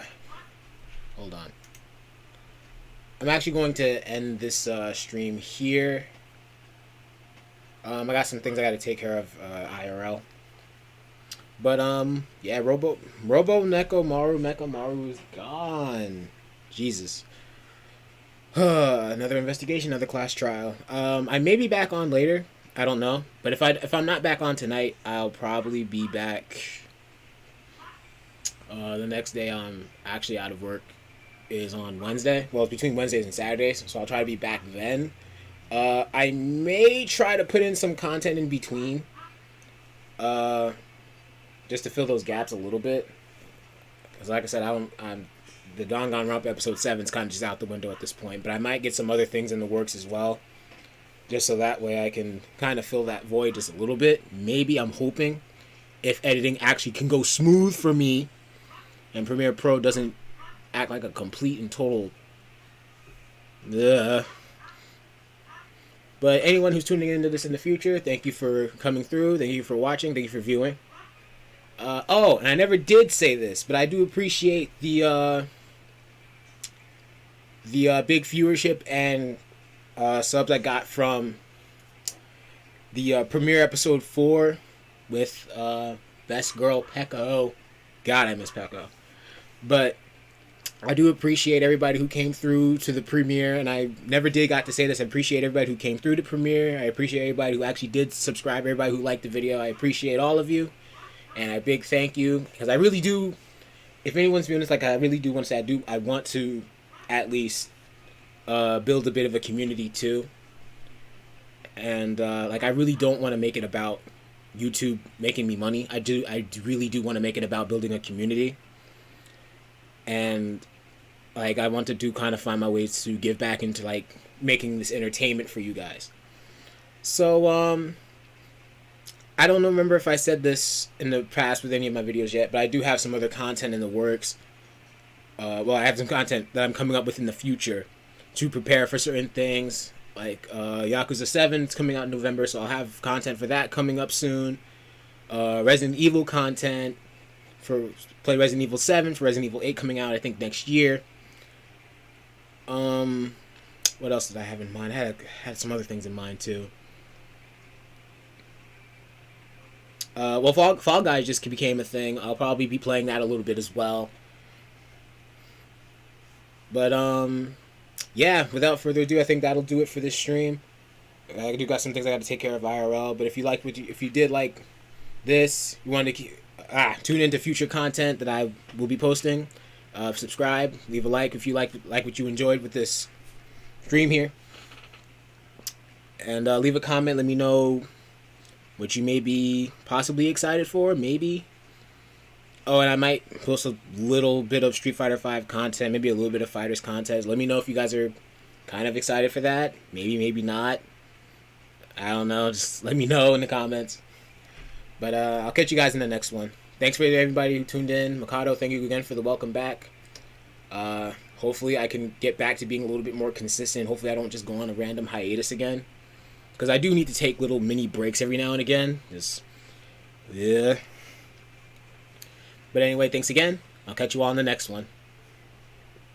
hold on. I'm actually going to end this stream here. I got some things I got to take care of IRL. But yeah, Robo Neko Maru Mecha Maru is gone. Jesus. Another investigation, another class trial. I may be back on later. I don't know. But if I'm not back on tonight, I'll probably be back. The next day I'm actually out of work is on Wednesday. Well, it's between Wednesdays and Saturdays, so I'll try to be back then. I may try to put in some content in between, just to fill those gaps a little bit. Because like I said, the Danganronpa episode 7 is kind of just out the window at this point. But I might get some other things in the works as well, just so that way I can kind of fill that void just a little bit. Maybe, I'm hoping, if editing actually can go smooth for me, and Premiere Pro doesn't act like a complete and total... But anyone who's tuning into this in the future, thank you for coming through. Thank you for watching. Thank you for viewing. Oh, and I never did say this, but I do appreciate the big viewership and subs I got from the premiere episode 4 with Best Girl Pekka. God, I miss Pekka. But I do appreciate everybody who came through to the premiere, and I never did got to say this. I appreciate everybody who came through the premiere. I appreciate everybody who actually did subscribe, everybody who liked the video. I appreciate all of you, and a big thank you, because I really do, if anyone's viewing this, like, I really do want to say, I want to at least build a bit of a community too, and like, I really don't want to make it about YouTube making me money. I really do want to make it about building a community. And like, I want to kind of find my ways to give back into like making this entertainment for you guys. So I don't remember if I said this in the past with any of my videos yet, but I do have some other content in the works. Well, I have some content that I'm coming up with in the future to prepare for certain things. Like Yakuza 7 is coming out in November, so I'll have content for that coming up soon. Resident Evil content for play Resident Evil 7, for Resident Evil 8 coming out, I think, next year. What else did I have in mind? I had some other things in mind too. Well, Fall Guys just became a thing. I'll probably be playing that a little bit as well. But yeah, without further ado, I think that'll do it for this stream. I do got some things I got to take care of IRL, but if you did like this, you wanted to tune into future content that I will be posting. Subscribe, leave a like if you like what you enjoyed with this stream here, and leave a comment. Let me know what you may be possibly excited for. Maybe. Oh, and I might post a little bit of Street Fighter V content, maybe a little bit of Fighters contest. Let me know if you guys are kind of excited for that. Maybe not. I don't know. Just let me know in the comments. But I'll catch you guys in the next one. Thanks for everybody who tuned in. Mikado, thank you again for the welcome back. Hopefully I can get back to being a little bit more consistent. Hopefully I don't just go on a random hiatus again. Because I do need to take little mini breaks every now and again. Yeah. But anyway, thanks again. I'll catch you all in the next one.